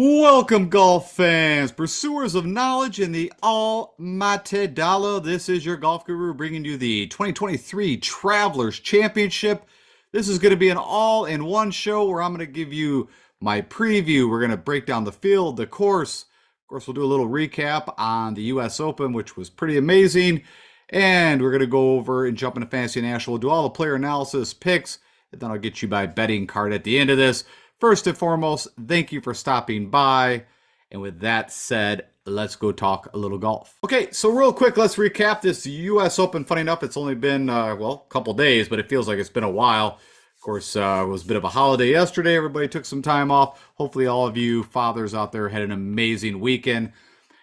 Welcome, golf fans, pursuers of knowledge in the almighty dollar. This is your golf guru bringing you the 2023 Travelers Championship. This is going to be an all-in-one show where I'm going to give you my preview. We're going to break down the field, the course. Of course, we'll do a little recap on the U.S. Open, which was pretty amazing. And we're going to go over and jump into Fantasy National. We'll do all the player analysis, picks, and then I'll get you my betting card at the end of this. First and foremost, thank you for stopping by. And with that said, let's go talk a little golf. Okay, so real quick, let's recap this U.S. Open. Funny enough, it's only been, a couple days, but it feels like it's been a while. Of course, it was a bit of a holiday yesterday. Everybody took some time off. Hopefully all of you fathers out there had an amazing weekend.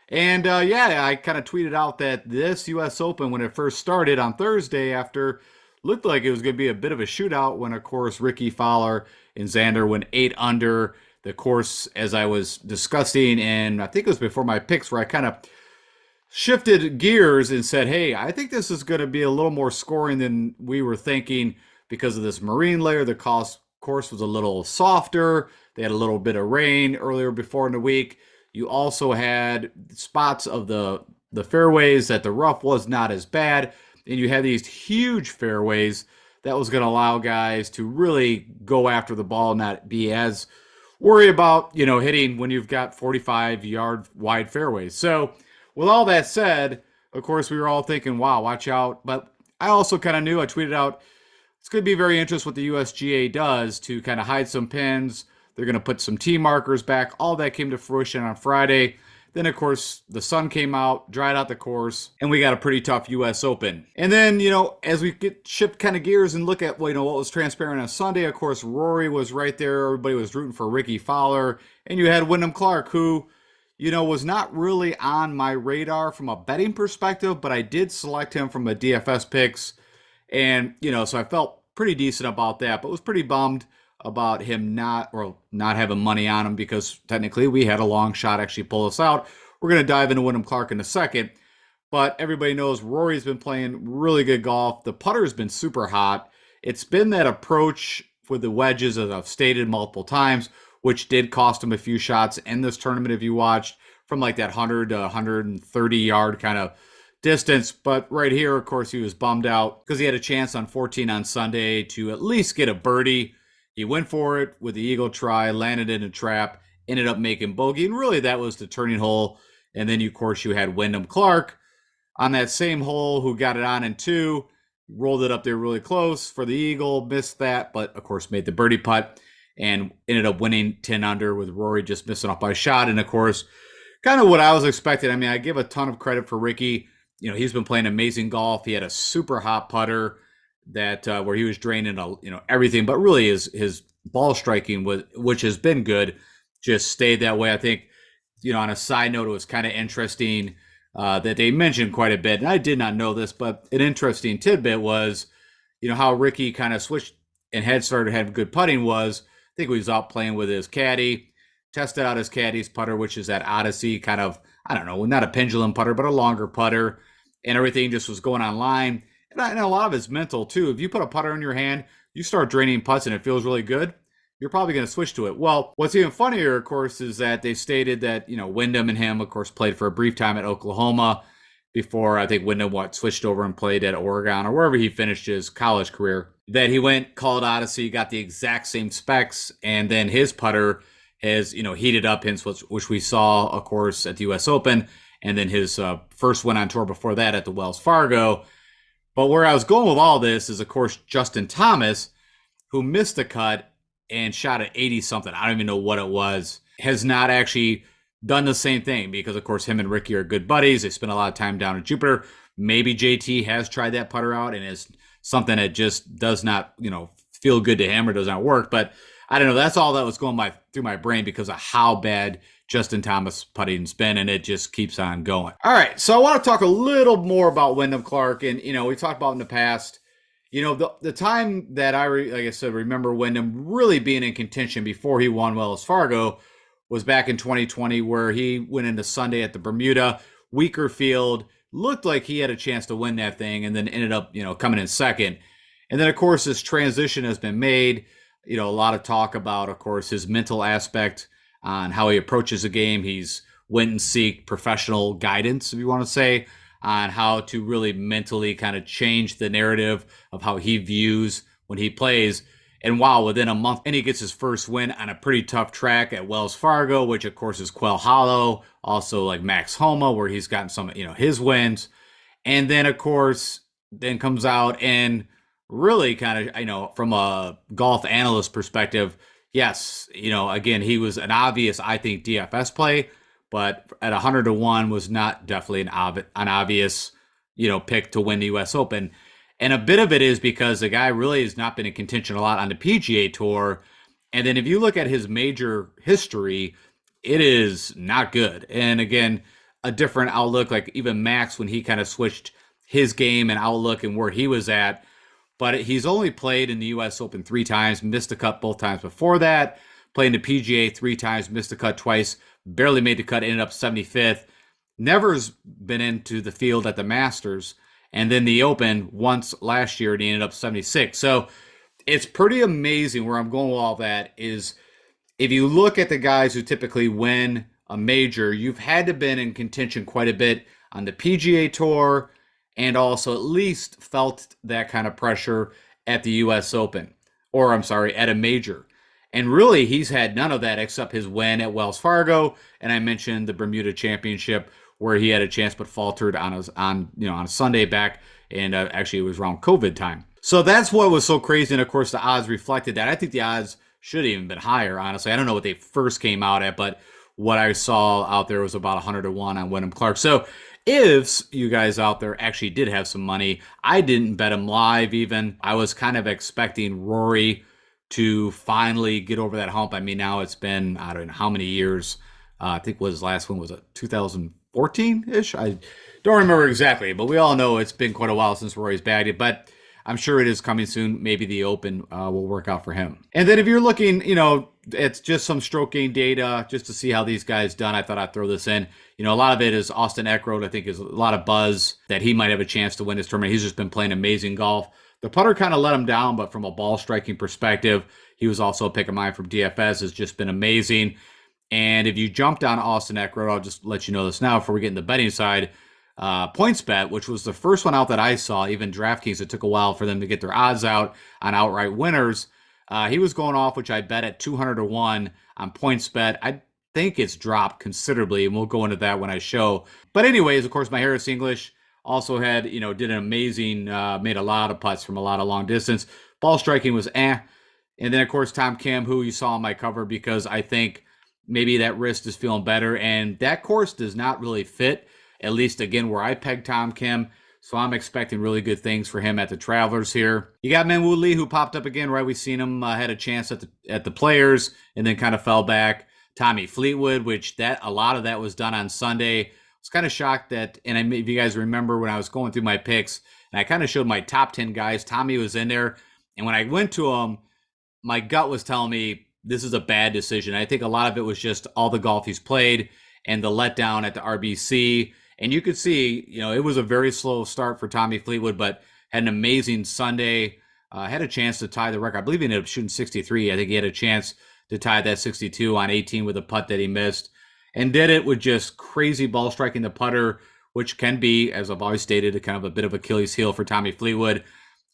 And yeah, I kind of tweeted out that this U.S. Open, when it first started on Thursday after looked like it was going to be a bit of a shootout when, of course, Ricky Fowler and Xander went 8 under. The course, as I was discussing, and I think it was before my picks, where I kind of shifted gears and said, hey, I think this is going to be a little more scoring than we were thinking because of this marine layer. The course was a little softer. They had a little bit of rain earlier before in the week. You also had spots of the fairways that the rough was not as bad. And you had these huge fairways that was going to allow guys to really go after the ball, not be as worried about, hitting when you've got 45-yard wide fairways. So with all that said, of course, we were all thinking, wow, watch out. But I also kind of knew, I tweeted out, it's going to be very interesting what the USGA does to kind of hide some pins. They're going to put some tee markers back. All that came to fruition on Friday. Then, of course, the sun came out, dried out the course, and we got a pretty tough U.S. Open. And then, as we get shift kind of gears and look at, what was transparent on Sunday, of course, Rory was right there. Everybody was rooting for Ricky Fowler. And you had Wyndham Clark, who, was not really on my radar from a betting perspective, but I did select him from a DFS picks. And, so I felt pretty decent about that, but was pretty bummed about him not having money on him because technically we had a long shot actually pull us out. We're going to dive into Wyndham Clark in a second, but everybody knows Rory's been playing really good golf. The putter's been super hot. It's been that approach with the wedges, as I've stated multiple times, which did cost him a few shots in this tournament if you watched, from like that 100 to 130 yard kind of distance. But right here, of course, he was bummed out because he had a chance on 14 on Sunday to at least get a birdie. He went for it with the eagle try, landed in a trap, ended up making bogey, and really that was the turning hole. And then, of course, you had Wyndham Clark on that same hole who got it on in 2, rolled it up there really close for the eagle, missed that, but, of course, made the birdie putt and ended up winning 10 under with Rory just missing off by a shot. And, of course, kind of what I was expecting. I mean, I give a ton of credit for Ricky. He's been playing amazing golf. He had a super hot putter that where he was draining everything, but really his ball striking which has been good, just stayed that way. I think on a side note, it was kind of interesting that they mentioned quite a bit, and I did not know this, but an interesting tidbit was how Ricky kind of switched and had started having good putting. Was, I think he was out playing with his caddy, tested out his caddy's putter, which is that Odyssey kind of, I don't know, not a pendulum putter but a longer putter, and everything just was going online. And a lot of it's mental, too. If you put a putter in your hand, you start draining putts and it feels really good, you're probably going to switch to it. Well, what's even funnier, of course, is that they stated that, Wyndham and him, of course, played for a brief time at Oklahoma before I think Wyndham switched over and played at Oregon or wherever he finished his college career. That he went, called Odyssey, got the exact same specs, and then his putter has, heated up, hence which we saw, of course, at the U.S. Open, and then his first win on tour before that at the Wells Fargo. But where I was going with all this is, of course, Justin Thomas, who missed the cut and shot at 80-something. I don't even know what it was. Has not actually done the same thing because, of course, him and Ricky are good buddies. They spend a lot of time down in Jupiter. Maybe JT has tried that putter out and is something that just does not, feel good to him or does not work. But I don't know. That's all that was going through my brain because of how bad Justin Thomas putting's been, and it just keeps on going. All right, so I want to talk a little more about Wyndham Clark, and we talked about in the past, the time that like I said, remember Wyndham really being in contention before he won Wells Fargo was back in 2020, where he went into Sunday at the Bermuda, weaker field, looked like he had a chance to win that thing, and then ended up coming in second. And then, of course, this transition has been made. A lot of talk about, of course, his mental aspect on how he approaches the game. He's went and seek professional guidance, if you want to say, on how to really mentally kind of change the narrative of how he views when he plays. And wow, within a month, and he gets his first win on a pretty tough track at Wells Fargo, which of course is Quail Hollow, also like Max Homa, where he's gotten some, his wins. And then of course, then comes out and really kind of, from a golf analyst perspective, yes, again, he was an obvious, I think, DFS play, but at 100 to 1 was not definitely an obvious, pick to win the US Open. And a bit of it is because the guy really has not been in contention a lot on the PGA Tour. And then if you look at his major history, it is not good. And again, a different outlook, like even Max, when he kind of switched his game and outlook and where he was at. But he's only played in the US Open 3 times, missed the cut both times before that, played in the PGA 3 times, missed the cut twice, barely made the cut, ended up 75th. Never's been into the field at the Masters, and then the Open once last year, and he ended up 76th. So it's pretty amazing. Where I'm going with all that is, if you look at the guys who typically win a major, you've had to been in contention quite a bit on the PGA Tour, and also at least felt that kind of pressure at the US Open, or I'm sorry, at a major. And really, he's had none of that except his win at Wells Fargo, and I mentioned the Bermuda Championship, where he had a chance but faltered on a Sunday back, and actually it was around COVID time. So that's what was so crazy, and of course the odds reflected that. I think the odds should have even been higher, honestly. I don't know what they first came out at, but what I saw out there was about 100 to 1 on Wyndham Clark. So if you guys out there actually did have some money, I didn't bet him live even. I was kind of expecting Rory to finally get over that hump. I mean, now it's been, I don't know how many years. I think his last one was 2014-ish. I don't remember exactly, but we all know it's been quite a while since Rory's bagged it. But I'm sure it is coming soon. Maybe the Open will work out for him. And then if you're looking, it's just some stroke gain data just to see how these guys done. I thought I'd throw this in. A lot of it is Austin Eckroat. I think is a lot of buzz that he might have a chance to win this tournament. He's just been playing amazing golf. The putter kind of let him down, but from a ball striking perspective, he was also a pick of mine from DFS. Has just been amazing. And if you jumped on Austin Eckroat, I'll just let you know this now before we get in the betting side. PointsBet, which was the first one out that I saw, even DraftKings, it took a while for them to get their odds out on outright winners. He was going off, which I bet at 200 to 1 on PointsBet. I think it's dropped considerably, and we'll go into that when I show. But anyways, of course, my Harris English also had, did an amazing, made a lot of putts from a lot of long distance. Ball striking was eh. And then, of course, Tom Kim, who you saw on my cover, because I think maybe that wrist is feeling better. And that course does not really fit, at least, again, where I pegged Tom Kim. So I'm expecting really good things for him at the Travelers here. You got Min Woo Lee, who popped up again, right? We seen him, had a chance at the Players, and then kind of fell back. Tommy Fleetwood, which a lot of that was done on Sunday. I was kind of shocked that, and if you guys remember when I was going through my picks, and I kind of showed my top 10 guys, Tommy was in there. And when I went to him, my gut was telling me this is a bad decision. I think a lot of it was just all the golf he's played and the letdown at the RBC. And you could see, it was a very slow start for Tommy Fleetwood, but had an amazing Sunday. Had a chance to tie the record. I believe he ended up shooting 63. I think he had a chance to tie that 62 on 18 with a putt that he missed. And did it with just crazy ball striking the putter, which can be, as I've always stated, a kind of a bit of Achilles heel for Tommy Fleetwood.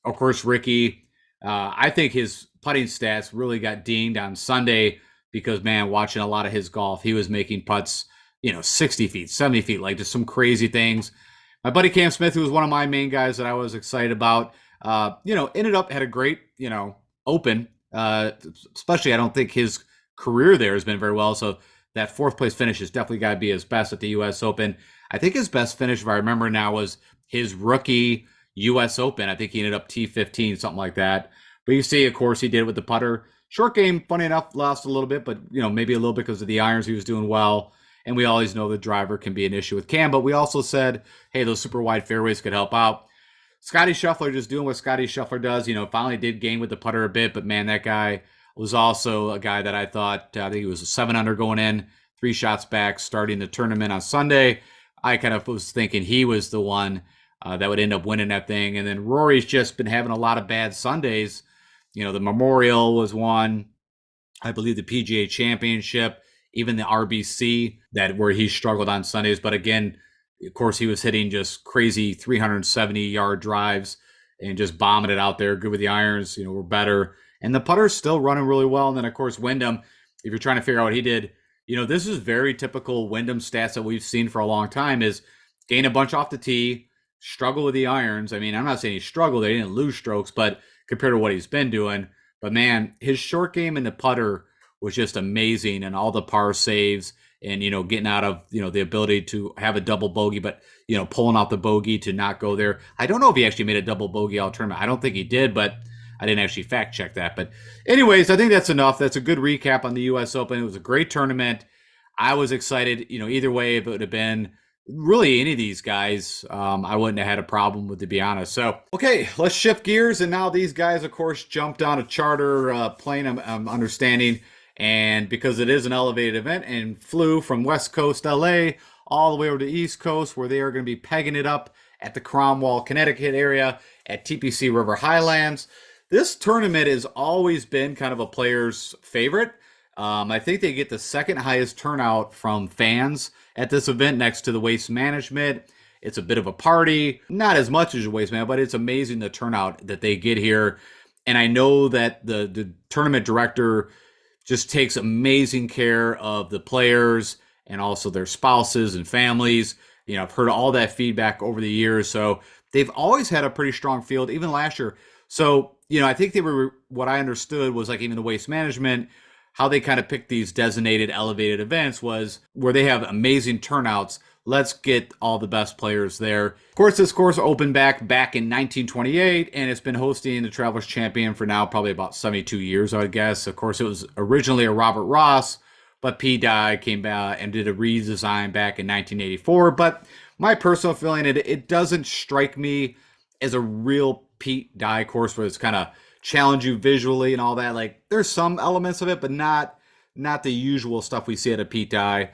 Of course, Ricky, I think his putting stats really got dinged on Sunday because, man, watching a lot of his golf, he was making putts, 60 feet, 70 feet, like just some crazy things. My buddy Cam Smith, who was one of my main guys that I was excited about, ended up, had a great, Open. Especially, I don't think his career there has been very well. So that fourth place finish has definitely got to be his best at the US Open. I think his best finish, if I remember now, was his rookie US Open. I think he ended up T15, something like that. But you see, of course, he did it with the putter. Short game, funny enough, lost a little bit, but maybe a little bit because of the irons. He was doing well. And we always know the driver can be an issue with Cam, but we also said, hey, those super wide fairways could help out. Scotty Scheffler just doing what Scotty Scheffler does. Finally did gain with the putter a bit, but man, that guy was also a guy that I thought, I think he was a 7 under going in, 3 shots back, starting the tournament on Sunday. I kind of was thinking he was the one that would end up winning that thing. And then Rory's just been having a lot of bad Sundays. The Memorial was one. I believe the PGA Championship. even the RBC that where he struggled on Sundays. But again, of course, he was hitting just crazy 370-yard drives and just bombing it out there. Good with the irons, we're better. And the putter's still running really well. And then, of course, Wyndham, if you're trying to figure out what he did, this is very typical Wyndham stats that we've seen for a long time is gain a bunch off the tee, struggle with the irons. I mean, I'm not saying he struggled. They didn't lose strokes, but compared to what he's been doing. But, man, his short game in the putter was just amazing, and all the par saves and, getting out of, the ability to have a double bogey, but, pulling out the bogey to not go there. I don't know if he actually made a double bogey all tournament. I don't think he did, but I didn't actually fact check that. But anyways, I think that's enough. That's a good recap on the U.S. Open. It was a great tournament. I was excited, either way, if it would have been really any of these guys, I wouldn't have had a problem with, to be honest. So, okay, let's shift gears. And now these guys, of course, jumped on a charter plane, I'm understanding. And because it is an elevated event, and flew from West Coast LA all the way over to East Coast, where they are going to be pegging it up at the Cromwell, Connecticut area at TPC River Highlands. This tournament has always been kind of a player's favorite. I think they get the second highest turnout from fans at this event next to the Waste Management. It's a bit of a party, not as much as Waste Management, but it's amazing the turnout that they get here. And I know that the tournament director just takes amazing care of the players and also their spouses and families. I've heard all that feedback over the years. So they've always had a pretty strong field, even last year. So, I think they were, what I understood was like even the Waste Management, how they kind of picked these designated elevated events was where they have amazing turnouts. Let's get all the best players there. Of course, this course opened back in 1928, and it's been hosting the Travelers Champion for now probably about 72 years, I would guess. Of course, it was originally a Robert Ross, but P. Dye came back and did a redesign back in 1984. But my personal feeling, it doesn't strike me as a real Pete Dye course where it's kind of challenge you visually and all that. Like, there's some elements of it, but not the usual stuff we see at a Pete Dye.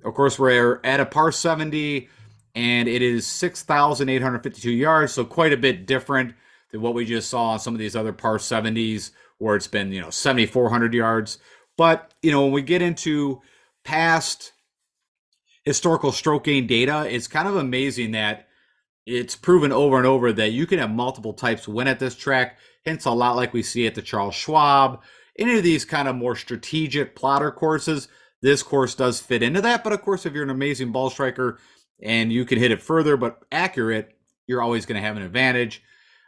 Of course, we're at a par 70, and it is 6,852 yards, so quite a bit different than what we just saw on some of these other par 70s where it's been, 7,400 yards. But, when we get into past historical stroke gain data, it's kind of amazing that it's proven over and over that you can have multiple types win at this track. Hence, a lot like we see at the Charles Schwab. Any of these kind of more strategic plotter courses, this course does fit into that. But of course, if you're an amazing ball striker and you can hit it further but accurate, you're always going to have an advantage.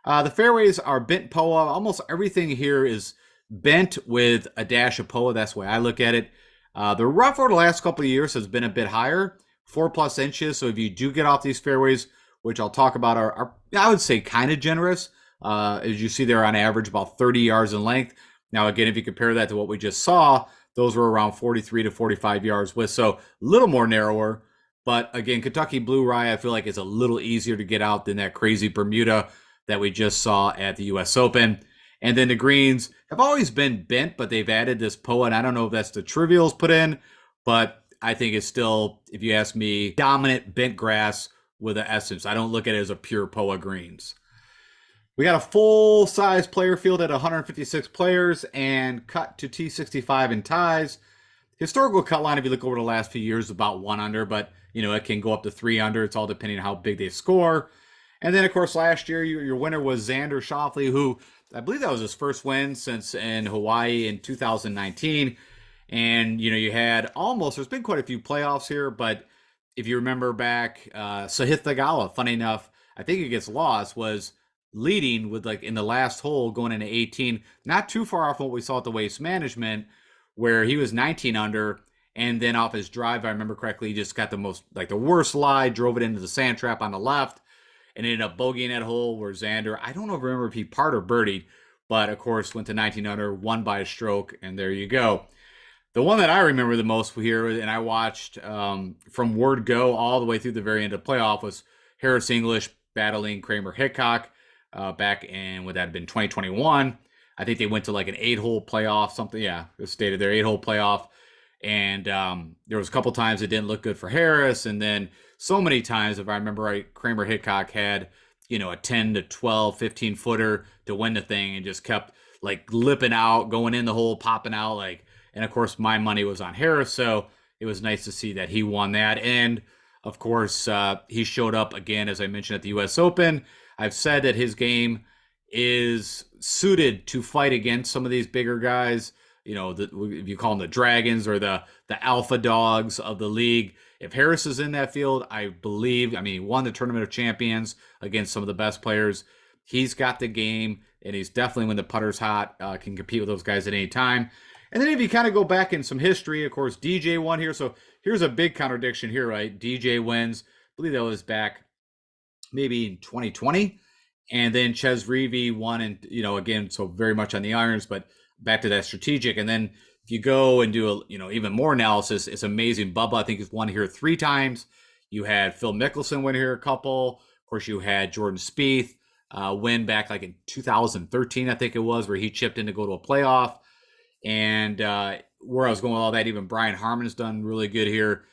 The fairways are bent POA. Almost everything here is bent with a dash of POA. That's the way I look at it. The rough over the last couple of years has been a bit higher, 4+ inches. So if you do get off these fairways, which I'll talk about, are I would say kind of generous. As you see, they're on average about 30 yards in length. Now, again, if you compare that to what we just saw, those were around 43 to 45 yards width, so a little more narrower. But again, Kentucky Blue Rye, I feel like is a little easier to get out than that crazy Bermuda that we just saw at the U.S. Open. And then the greens have always been bent, but they've added this POA, and I don't know if that's the trivials put in, but I think it's still, if you ask me, dominant bent grass with an essence. I don't look at it as a pure POA greens. We got a full-size player field at 156 players and cut to T65 in ties. Historical cut line, if you look over the last few years, is about 1 under, but it can go up to 3 under. It's all depending on how big they score. And then, of course, last year, your winner was Xander Schauffele, who I believe that was his first win since in Hawaii in 2019. And, you had there's been quite a few playoffs here, but if you remember back, Sahith Theegala, funny enough, I think it gets lost, was leading with in the last hole going into 18, not too far off what we saw at the Waste Management, where he was 19 under, and then off his drive, if I remember correctly, he just got the worst lie, drove it into the sand trap on the left, and ended up bogeying that hole where Xander, I don't remember if he par or birdied, but of course went to 19 under, won by a stroke, and there you go. The one that I remember the most here, and I watched from word go all the way through the very end of the playoff, was Harris English battling Kramer Hickok back in, would that have been 2021? I think they went to an 8-hole playoff, something. Yeah, it stated their 8-hole playoff. And there was a couple times it didn't look good for Harris. And then so many times, if I remember right, Kramer Hickok had, a 10 to 12, 15 footer to win the thing and just kept lipping out, going in the hole, popping out. And of course, my money was on Harris, so it was nice to see that he won that. And of course, he showed up again, as I mentioned, at the U.S. Open. I've said that his game is suited to fight against some of these bigger guys. You know, if you call them the dragons or the alpha dogs of the league. If Harris is in that field, I believe, I mean, he won the Tournament of Champions against some of the best players. He's got the game, and he's definitely, when the putter's hot, can compete with those guys at any time. And then if you kind of go back in some history, of course, DJ won here. So here's a big contradiction here, right? DJ wins. I believe that was back maybe in 2020. And then Ches Reavie won, and again, so very much on the irons, but back to that strategic. And then if you go and do even more analysis, it's amazing. Bubba, I think, has won here 3 times. You had Phil Mickelson win here a couple. Of course, you had Jordan Spieth win back like in 2013, I think it was, where he chipped in to go to a playoff. And where I was going with all that, even Brian Harman's done really good here.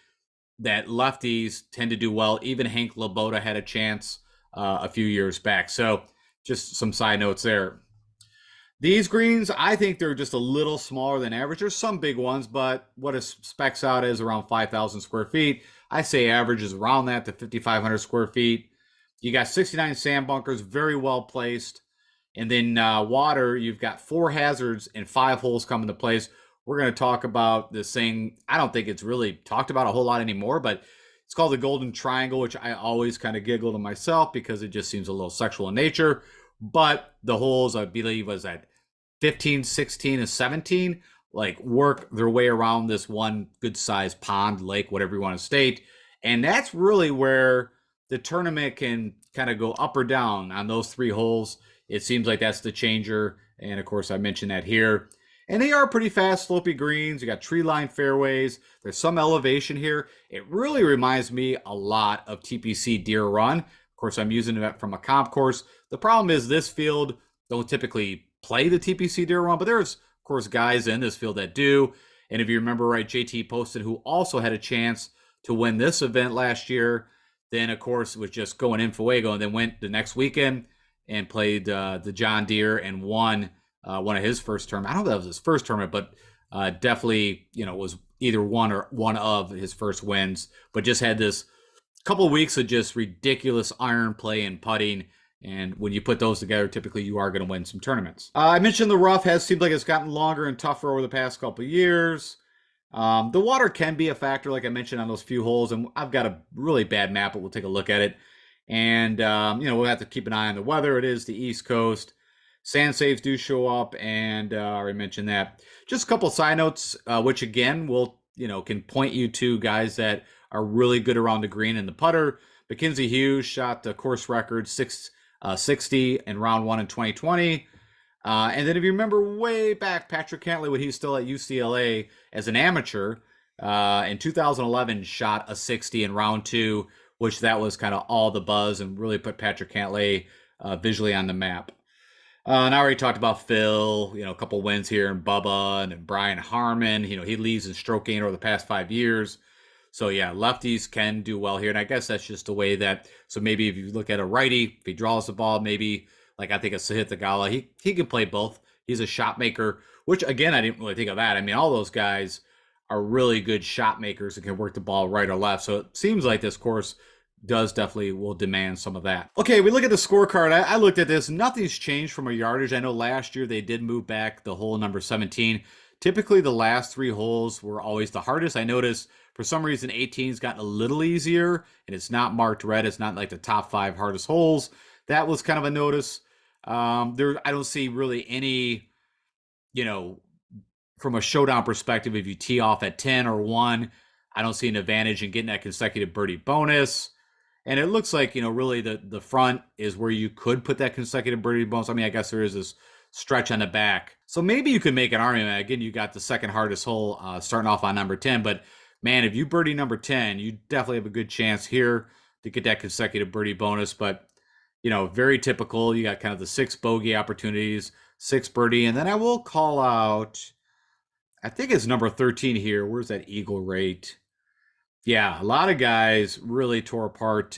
That lefties tend to do well. Even Hank Laboda had a chance a few years back. So just some side notes there. These greens, I think they're just a little smaller than average. There's some big ones, but what it specs out is around 5,000 square feet. I say average is around that to 5,500 square feet. You got 69 sand bunkers, very well placed. And then water, you've got 4 hazards and 5 holes coming to place. We're going to talk about this thing. I don't think it's really talked about a whole lot anymore, but it's called the Golden Triangle, which I always kind of giggle to myself because it just seems a little sexual in nature. But the holes, I believe, was at 15, 16, and 17, like work their way around this one good-sized pond, lake, whatever you want to state. And that's really where the tournament can kind of go up or down on those 3 holes. It seems like that's the changer. And of course, I mentioned that here. And they are pretty fast, slopey greens. You got tree-lined fairways. There's some elevation here. It really reminds me a lot of TPC Deer Run. Of course, I'm using it from a comp course. The problem is this field don't typically play the TPC Deer Run, but there's, of course, guys in this field that do. And if you remember right, JT Poston, who also had a chance to win this event last year, then, of course, was just going in Fuego and then went the next weekend and played the John Deere and won one of his first tournaments. I don't know if that was his first tournament, but definitely, was either one or one of his first wins, but just had this couple of weeks of just ridiculous iron play and putting. And when you put those together, typically you are going to win some tournaments. I mentioned the rough has seemed like it's gotten longer and tougher over the past couple of years. The water can be a factor, like I mentioned, on those few holes. And I've got a really bad map, but we'll take a look at it. And, we'll have to keep an eye on the weather. It is the East Coast. Sand saves do show up, and I already mentioned that. Just a couple side notes, which again will can point you to guys that are really good around the green and the putter. Mackenzie Hughes shot the course record 660 in round 1 in 2020. And then if you remember way back, Patrick Cantlay, when he was still at UCLA as an amateur, in 2011 shot a 60 in round 2, which that was kind of all the buzz and really put Patrick Cantlay visually on the map. And I already talked about Phil, a couple wins here, and Bubba and Brian Harman. He leads in stroke gain over the past 5 years. So yeah, lefties can do well here. And I guess that's just the way that, so maybe if you look at a righty, if he draws the ball, maybe like I think of Sahith Theegala, he can play both. He's a shot maker, which again, I didn't really think of that. I mean, all those guys are really good shot makers and can work the ball right or left. So it seems like this course will demand some of that. Okay, we look at the scorecard. I looked at this. Nothing's changed from a yardage. I know last year they did move back the hole number 17. Typically, the last 3 holes were always the hardest. I noticed for some reason 18's gotten a little easier, and it's not marked red. It's not like the top 5 hardest holes. That was kind of a notice. I don't see really any, from a showdown perspective, if you tee off at 10 or 1, I don't see an advantage in getting that consecutive birdie bonus. And it looks like, really the front is where you could put that consecutive birdie bonus. I mean, I guess there is this stretch on the back. So maybe you could make an argument. Again, you got the second hardest hole starting off on number 10. But, man, if you birdie number 10, you definitely have a good chance here to get that consecutive birdie bonus. But, very typical. You got kind of the 6 bogey opportunities, 6 birdie. And then I will call out, I think it's number 13 here. Where's that eagle rate? Yeah, a lot of guys really tore apart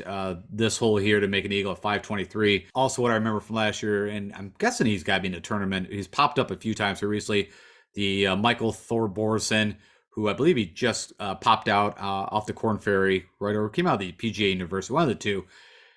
this hole here to make an eagle at 523. Also, what I remember from last year, and I'm guessing he's got to be in the tournament. He's popped up a few times here recently. the Michael Thorborson, who I believe he just popped out off the Corn Ferry, right, or came out of the PGA University, one of the two.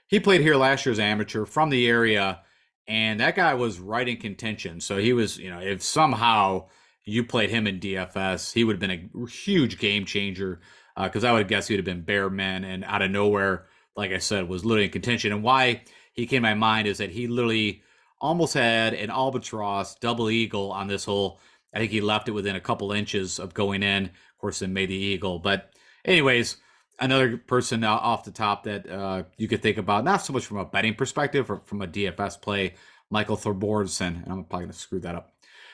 He played here last year as an amateur from the area, and that guy was right in contention. So he was, if somehow you played him in DFS, he would have been a huge game changer. Because I would guess he would have been bare men, and out of nowhere, like I said, was literally in contention. And why he came to my mind is that he literally almost had an albatross double eagle on this hole. I think he left it within a couple inches of going in. Of course, then made the eagle. But anyways, another person off the top that you could think about, not so much from a betting perspective or from a DFS play, Michael Thorborson. And I'm probably going to screw that up.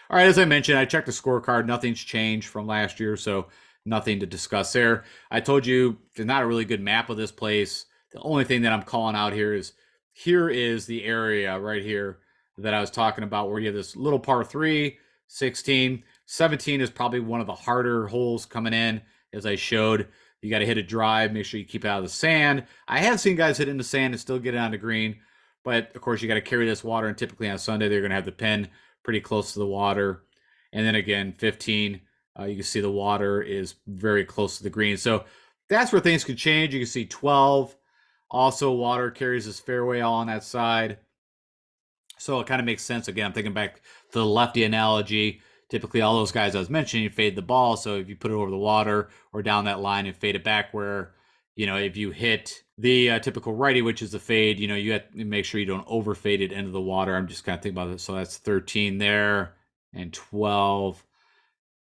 All right, as I mentioned, I checked the scorecard. Nothing's changed from last year, so nothing to discuss there. I told you there's not a really good map of this place. The only thing that I'm calling out here is the area right here that I was talking about where you have this little par 3, 16. 17 is probably one of the harder holes coming in, as I showed. You got to hit a drive, make sure you keep it out of the sand. I have seen guys hit in the sand and still get it on the green, but of course you got to carry this water, and typically on Sunday they're going to have the pin pretty close to the water. And then again, 15, you can see the water is very close to the green. So that's where things could change. You can see 12, also water carries this fairway all on that side. So it kind of makes sense. Again, I'm thinking back to the lefty analogy. Typically, all those guys I was mentioning, you fade the ball. So if you put it over the water or down that line and fade it back, where, if you hit the typical righty, which is the fade, you have to make sure you don't overfade it into the water. I'm just kind of thinking about it. So that's 13 there and 12.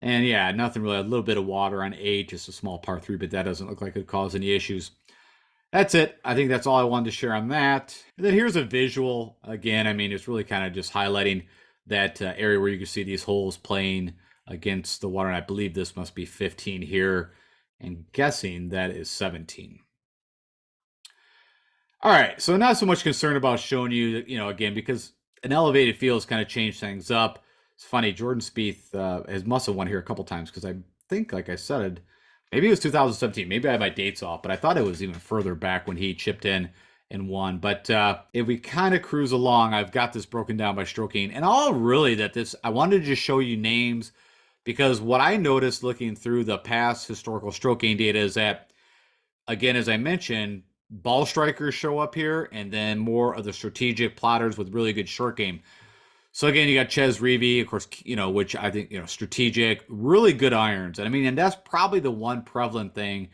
And yeah, nothing really. A little bit of water on 8, just a small par 3, but that doesn't look like it caused any issues. That's it. I think that's all I wanted to share on that. And then here's a visual. Again, I mean, it's really kind of just highlighting that area where you can see these holes playing against the water. And I believe this must be 15 here, and guessing that is 17. All right, so not so much concerned about showing you, again, because an elevated field has kind of changed things up. It's funny, Jordan Spieth must have won here a couple times, because I think, like I said, maybe it was 2017. Maybe I have my dates off, but I thought it was even further back when he chipped in and won. But if we kind of cruise along, I've got this broken down by stroking. And all really I wanted to just show you names, because what I noticed looking through the past historical stroking data is that, again, as I mentioned, ball strikers show up here, and then more of the strategic plotters with really good short game. So again, you got Ches Reavie, of course, which I think, strategic, really good irons. And I mean, and that's probably the one prevalent thing,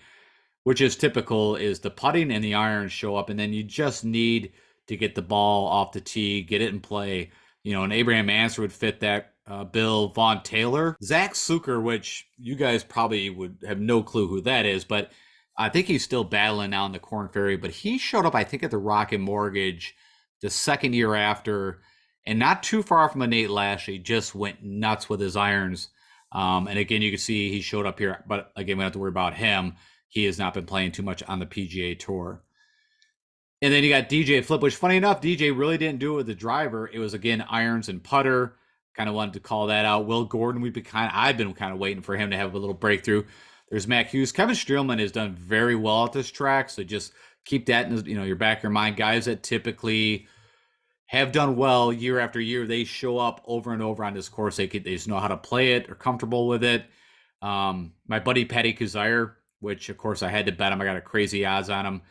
which is typical, is the putting and the irons show up, and then you just need to get the ball off the tee, get it in play. And Abraham Ancer would fit that bill. Vaughn Taylor, Zach Sucher, which you guys probably would have no clue who that is, but I think he's still battling now in the Corn Ferry. But he showed up, I think, at the Rocket Mortgage the second year after, and not too far from a Nate Lashley, just went nuts with his irons. And again, you can see he showed up here, but again, we don't have to worry about him. He has not been playing too much on the PGA Tour. And then you got DJ Flip, which, funny enough, DJ really didn't do it with the driver. It was, again, irons and putter. Kind of wanted to call that out. Will Gordon, I've been kind of waiting for him to have a little breakthrough. There's Matt Hughes. Kevin Streelman has done very well at this track, so just keep that in your back of your mind. Guys that typically have done well year after year, they show up over and over on this course. They just know how to play it, are comfortable with it. My buddy Patty Kazire, which of course I had to bet him. I got a crazy odds on him.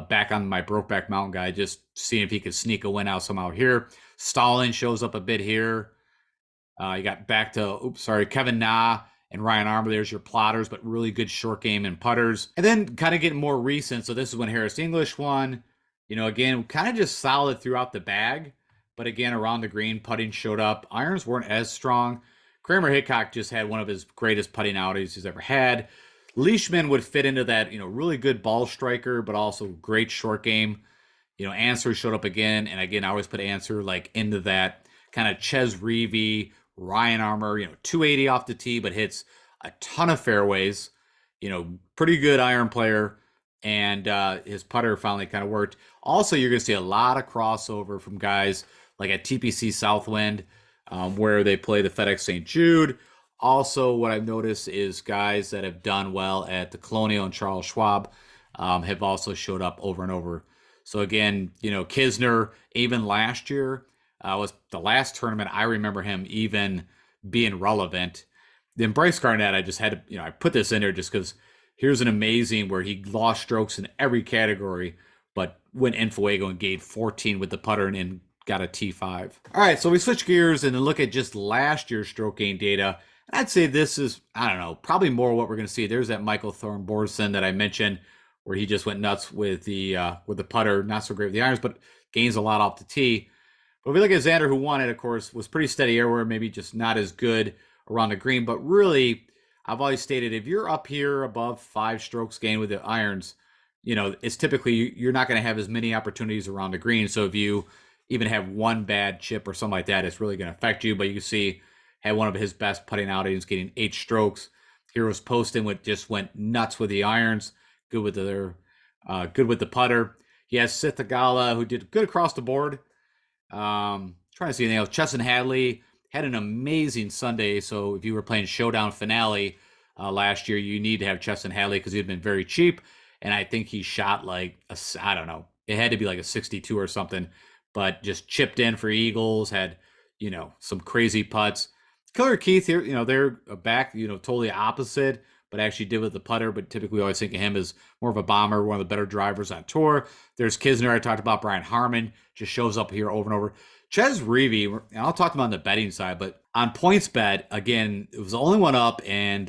Back on my Brokeback Mountain guy, just seeing if he could sneak a win out somehow here. Stalin shows up a bit here. You got back to, Kevin Na and Ryan Armour. There's your plotters, but really good short game and putters. And then kind of getting more recent. So this is when Harris English won. Again, kind of just solid throughout the bag. But again, around the green, putting showed up. Irons weren't as strong. Kramer Hickok just had one of his greatest putting outings he's ever had. Leishman would fit into that, really good ball striker, but also great short game. Ancer showed up again. And again, I always put Ancer into that kind of Ches Reavie, Ryan Armour, 280 off the tee, but hits a ton of fairways, pretty good iron player. And his putter finally kind of worked. Also, you're going to see a lot of crossover from guys like at TPC Southwind, where they play the FedEx St. Jude. Also, what I've noticed is guys that have done well at the Colonial and Charles Schwab have also showed up over and over. So again, Kisner, even last year, was the last tournament I remember him even being relevant. Then Bryce Garnett, I just had to, I put this in there just because here's an amazing where he lost strokes in every category, but went en fuego and gained 14 with the putter and then got a T5. All right, so we switch gears and then look at just last year's stroke gain data. I'd say this is, I don't know, probably more what we're going to see. There's that Michael Thornborson that I mentioned where he just went nuts with the putter, not so great with the irons, but gains a lot off the tee. But if we look at Xander, who won it, of course, was pretty steady everywhere, maybe just not as good around the green. But really, I've always stated if you're up here above 5 strokes gain with the irons, it's typically you're not going to have as many opportunities around the green. So if you even have one bad chip or something like that, it's really going to affect you. But you can see, had one of his best putting outings, getting 8 strokes. Here was Poston, just went nuts with the irons, good with the putter. He has Sith Agala, who did good across the board. Trying to see anything else. Chesson Hadley had an amazing Sunday. So if you were playing Showdown Finale last year, you need to have Chesson Hadley because he'd been very cheap. And I think he shot I don't know, it had to be like a 62 or something, but just chipped in for Eagles, had, some crazy putts. Killer Keith here, they're back, totally opposite, but actually did with the putter. But typically, we always think of him as more of a bomber, one of the better drivers on tour. There's Kisner. I talked about Brian Harmon, just shows up here over and over. Ches Reavie, and I'll talk about on the betting side, but on PointsBet, again, it was the only one up, and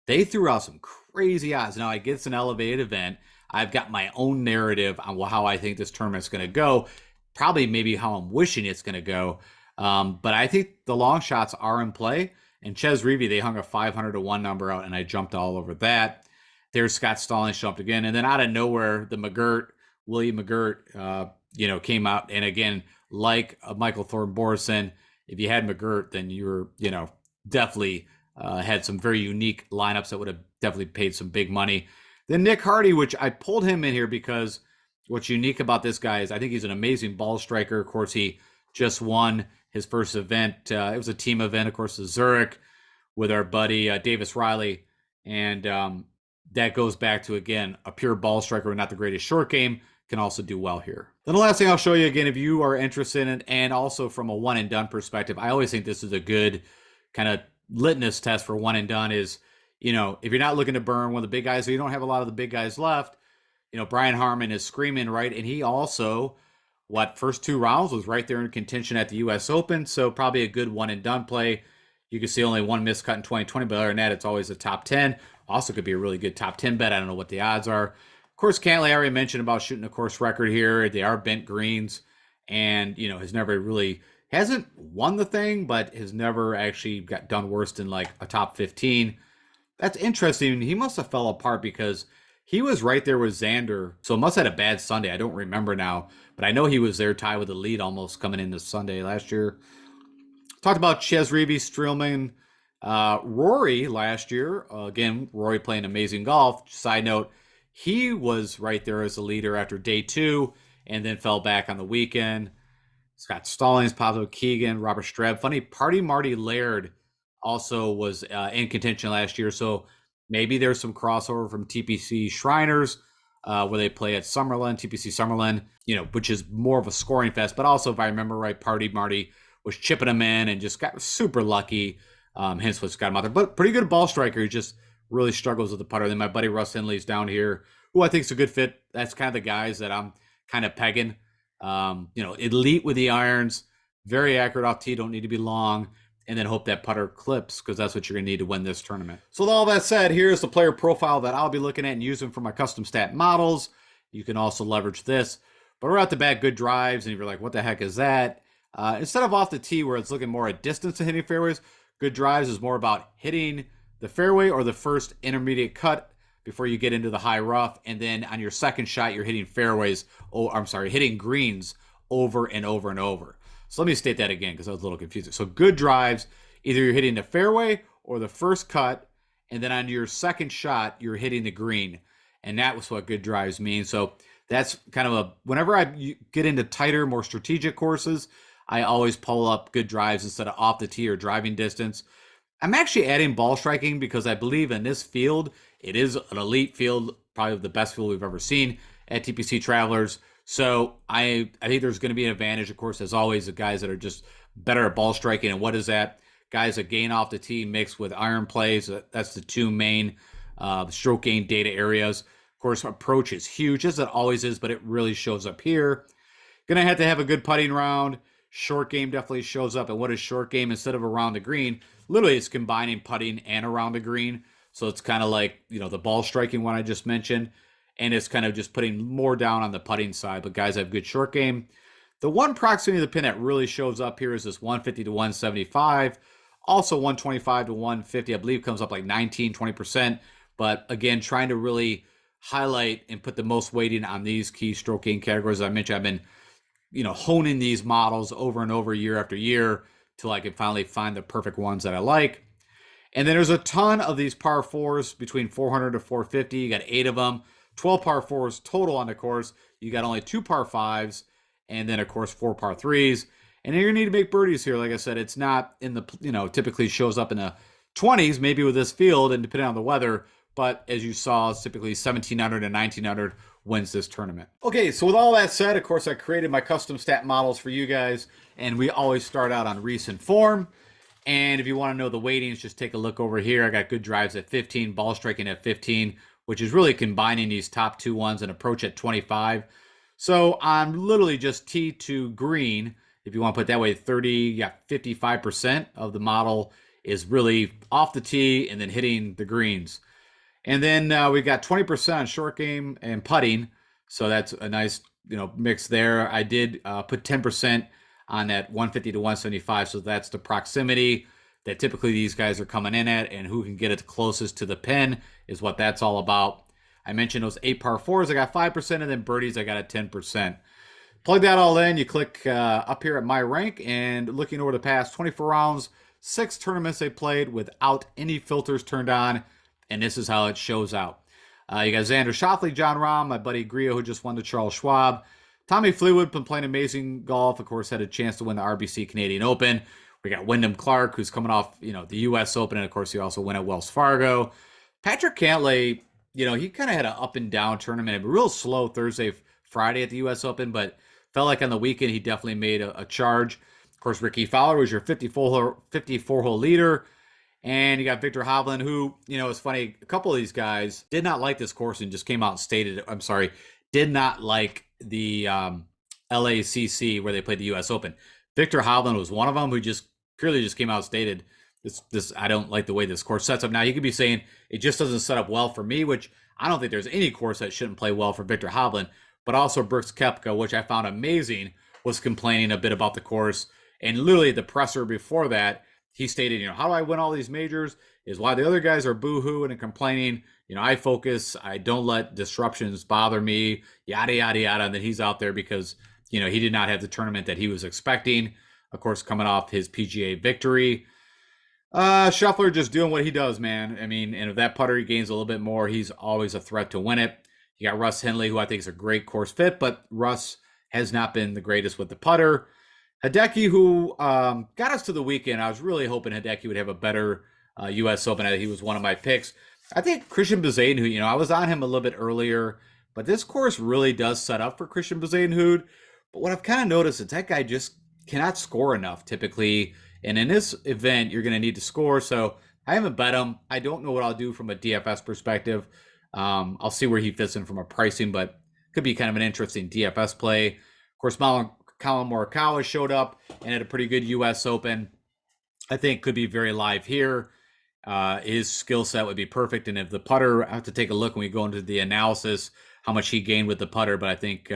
they threw out some crazy odds. Now, I get it's an elevated event. I've got my own narrative on how I think this tournament's going to go, probably maybe how I'm wishing it's going to go. But I think the long shots are in play. And Ches Reavie, they hung a 500 to 1 number out, and I jumped all over that. There's Scott Stallings jumped again. And then out of nowhere, William McGirt, came out. And again, like Michael Thornborson, if you had McGirt, then you were, definitely had some very unique lineups that would have definitely paid some big money. Then Nick Hardy, which I pulled him in here because what's unique about this guy is I think he's an amazing ball striker. Of course, he just won his first event. It was a team event, of course, in Zurich with our buddy Davis Riley. And that goes back to, again, a pure ball striker, not the greatest short game, can also do well here. Then the last thing I'll show you, again, if you are interested in, and also from a one and done perspective, I always think this is a good kind of litmus test for one and done is, if you're not looking to burn one of the big guys, or you don't have a lot of the big guys left, Brian Harmon is screaming, right? And he also, first 2 rounds was right there in contention at the U.S. Open. So probably a good one and done play. You can see only one miscut in 2020, but other than that, it's always a top 10. Also could be a really good top 10 bet. I don't know what the odds are. Of course, Cantlay, I already mentioned about shooting a course record here. They are bent greens and, hasn't won the thing, but has never actually got done worse than like a top 15. That's interesting. He must have fell apart because he was right there with Xander. So must have had a bad Sunday. I don't remember now, but I know he was there tied with the lead almost coming into Sunday last year. Talked about Ches Reavie, Streelman, Rory last year. Again, Rory playing amazing golf. Side note, he was right there as a leader after day 2 and then fell back on the weekend. Scott Stallings, Pablo Keegan, Robert Streb. Funny, Party Marty Laird also was in contention last year. So maybe there's some crossover from TPC Shriners where they play at Summerlin, TPC Summerlin, which is more of a scoring fest. But also, if I remember right, Party Marty was chipping him in and just got super lucky. Hence what's got him out there. But pretty good ball striker. He just really struggles with the putter. Then my buddy Russ Henley's down here, who I think is a good fit. That's kind of the guys that I'm kind of pegging. Elite with the irons, very accurate off tee, don't need to be long, and then hope that putter clips because that's what you're going to need to win this tournament. So with all that said, here's the player profile that I'll be looking at and using for my custom stat models. You can also leverage this. But right off the bat, good drives, and if you're like, what the heck is that? Instead of off the tee where it's looking more at distance to hitting fairways, good drives is more about hitting the fairway or the first intermediate cut before you get into the high rough. And then on your second shot, you're hitting hitting greens over and over and over. So let me state that again because I was a little confused. So good drives, either you're hitting the fairway or the first cut, and then on your second shot, you're hitting the green. And that was what good drives mean. So that's kind of whenever I get into tighter, more strategic courses, I always pull up good drives instead of off the tee or driving distance. I'm actually adding ball striking because I believe in this field, it is an elite field, probably the best field we've ever seen at TPC Travelers. So I think there's going to be an advantage, of course, as always, the guys that are just better at ball striking. And what is that? guys that gain off the tee mixed with iron plays. That's the two main stroke gain data areas. Of course, approach is huge, as it always is, but it really shows up here. Gonna have to have a good putting round. Short game definitely shows up. And what is short game instead of around the green? Literally, it's combining putting and around the green. So it's kind of like, the ball striking one I just mentioned. And it's kind of just putting more down on the putting side. But guys have good short game. The one proximity of the pin that really shows up here is this 150 to 175. Also 125 to 150, I believe comes up like 19, 20%. But again, trying to really highlight and put the most weighting on these key stroke gain categories. As I mentioned, I've been honing these models over and over year after year till I can finally find the perfect ones that I like. And then there's a ton of these par fours between 400 to 450. You got 8 of them, 12 par fours total on the course. You got only 2 par fives, and then of course 4 par threes. And you're gonna need to make birdies here. Like I said, it's not in the typically shows up in the 20s, maybe with this field, and depending on the weather. But as you saw, it's typically 1700 and 1900 wins this tournament. Okay, so with all that said, of course, I created my custom stat models for you guys, and we always start out on recent form. And if you want to know the weightings, just take a look over here. I got good drives at 15, ball striking at 15, which is really combining these top 2 ones, and approach at 25. So I'm literally just tee to green, if you want to put it that way, 55% of the model is really off the tee and then hitting the greens. And then we got 20% on short game and putting. So that's a nice, mix there. I did put 10% on that 150 to 175. So that's the proximity that typically these guys are coming in at, and who can get it closest to the pin is what that's all about. I mentioned those 8 par fours, I got 5%, and then birdies, I got a 10%. Plug that all in, you click up here at my rank, and looking over the past 24 rounds, 6 tournaments they played without any filters turned on, and this is how it shows out. You got Xander Schauffele, John Rahm, my buddy Grillo, who just won the Charles Schwab. Tommy Fleetwood, been playing amazing golf. Of course, had a chance to win the RBC Canadian Open. We got Wyndham Clark, who's coming off, the U.S. Open, and of course, he also won at Wells Fargo. Patrick Cantlay, he kind of had an up and down tournament. A real slow Thursday, Friday at the U.S. Open, but felt like on the weekend he definitely made a charge. Of course, Ricky Fowler was your 54-hole leader. And you got Victor Hovland, who, it's funny, a couple of these guys did not like this course and just came out and stated, did not like the LACC where they played the U.S. Open. Victor Hovland was one of them who just purely just came out and stated, this I don't like the way this course sets up. Now, you could be saying it just doesn't set up well for me, which I don't think there's any course that shouldn't play well for Victor Hovland. But also Brooks Koepka, which I found amazing, was complaining a bit about the course. And literally the presser before that, he stated, how do I win all these majors is why the other guys are boo-hooing and complaining. I focus, I don't let disruptions bother me, yada, yada, yada. And then he's out there because, he did not have the tournament that he was expecting. Of course, coming off his PGA victory. Scheffler just doing what he does, man. I mean, and if that putter he gains a little bit more, he's always a threat to win it. You got Russ Henley, who I think is a great course fit, but Russ has not been the greatest with the putter. Hideki, who got us to the weekend. I was really hoping Hideki would have a better U.S. Open. He was one of my picks. I think Christian Bezuidenhout, who, I was on him a little bit earlier, but this course really does set up for Christian Bezuidenhout. But what I've kind of noticed is that guy just cannot score enough typically. And in this event, you're going to need to score. So I haven't bet him. I don't know what I'll do from a DFS perspective. I'll see where he fits in from a pricing, but could be kind of an interesting DFS play. Of course, Colin Morikawa showed up and had a pretty good U.S. Open. I think could be very live here. His skill set would be perfect. And if the putter, I have to take a look when we go into the analysis, how much he gained with the putter. But I think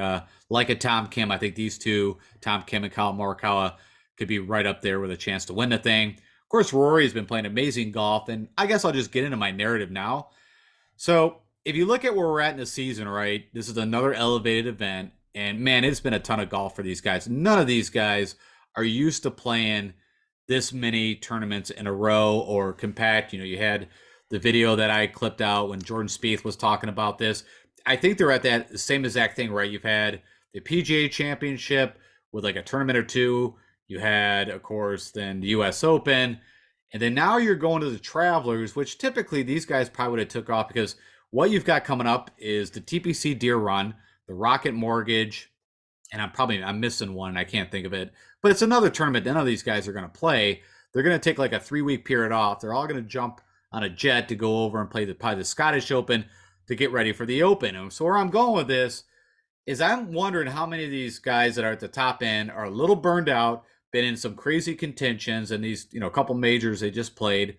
like a Tom Kim, I think these two, Tom Kim and Colin Morikawa, could be right up there with a chance to win the thing. Of course, Rory has been playing amazing golf. And I guess I'll just get into my narrative now. So if you look at where we're at in the season, right, this is another elevated event. And man, it's been a ton of golf for these guys. None of these guys are used to playing this many tournaments in a row or compact. You had the video that I clipped out when Jordan Spieth was talking about this. I think they're at that same exact thing, right? You've had the PGA Championship with like a tournament or two. You had, of course, then the U.S. Open. And then now you're going to the Travelers, which typically these guys probably would have took off because what you've got coming up is the TPC Deer Run, the Rocket Mortgage, and I'm missing one. I can't think of it. But it's another tournament none of these guys are going to play. they're going to take like a 3-week period off. They're all going to jump on a jet to go over and play probably the Scottish Open to get ready for the Open. And so where I'm going with this is I'm wondering how many of these guys that are at the top end are a little burned out, been in some crazy contentions and these, a couple majors they just played,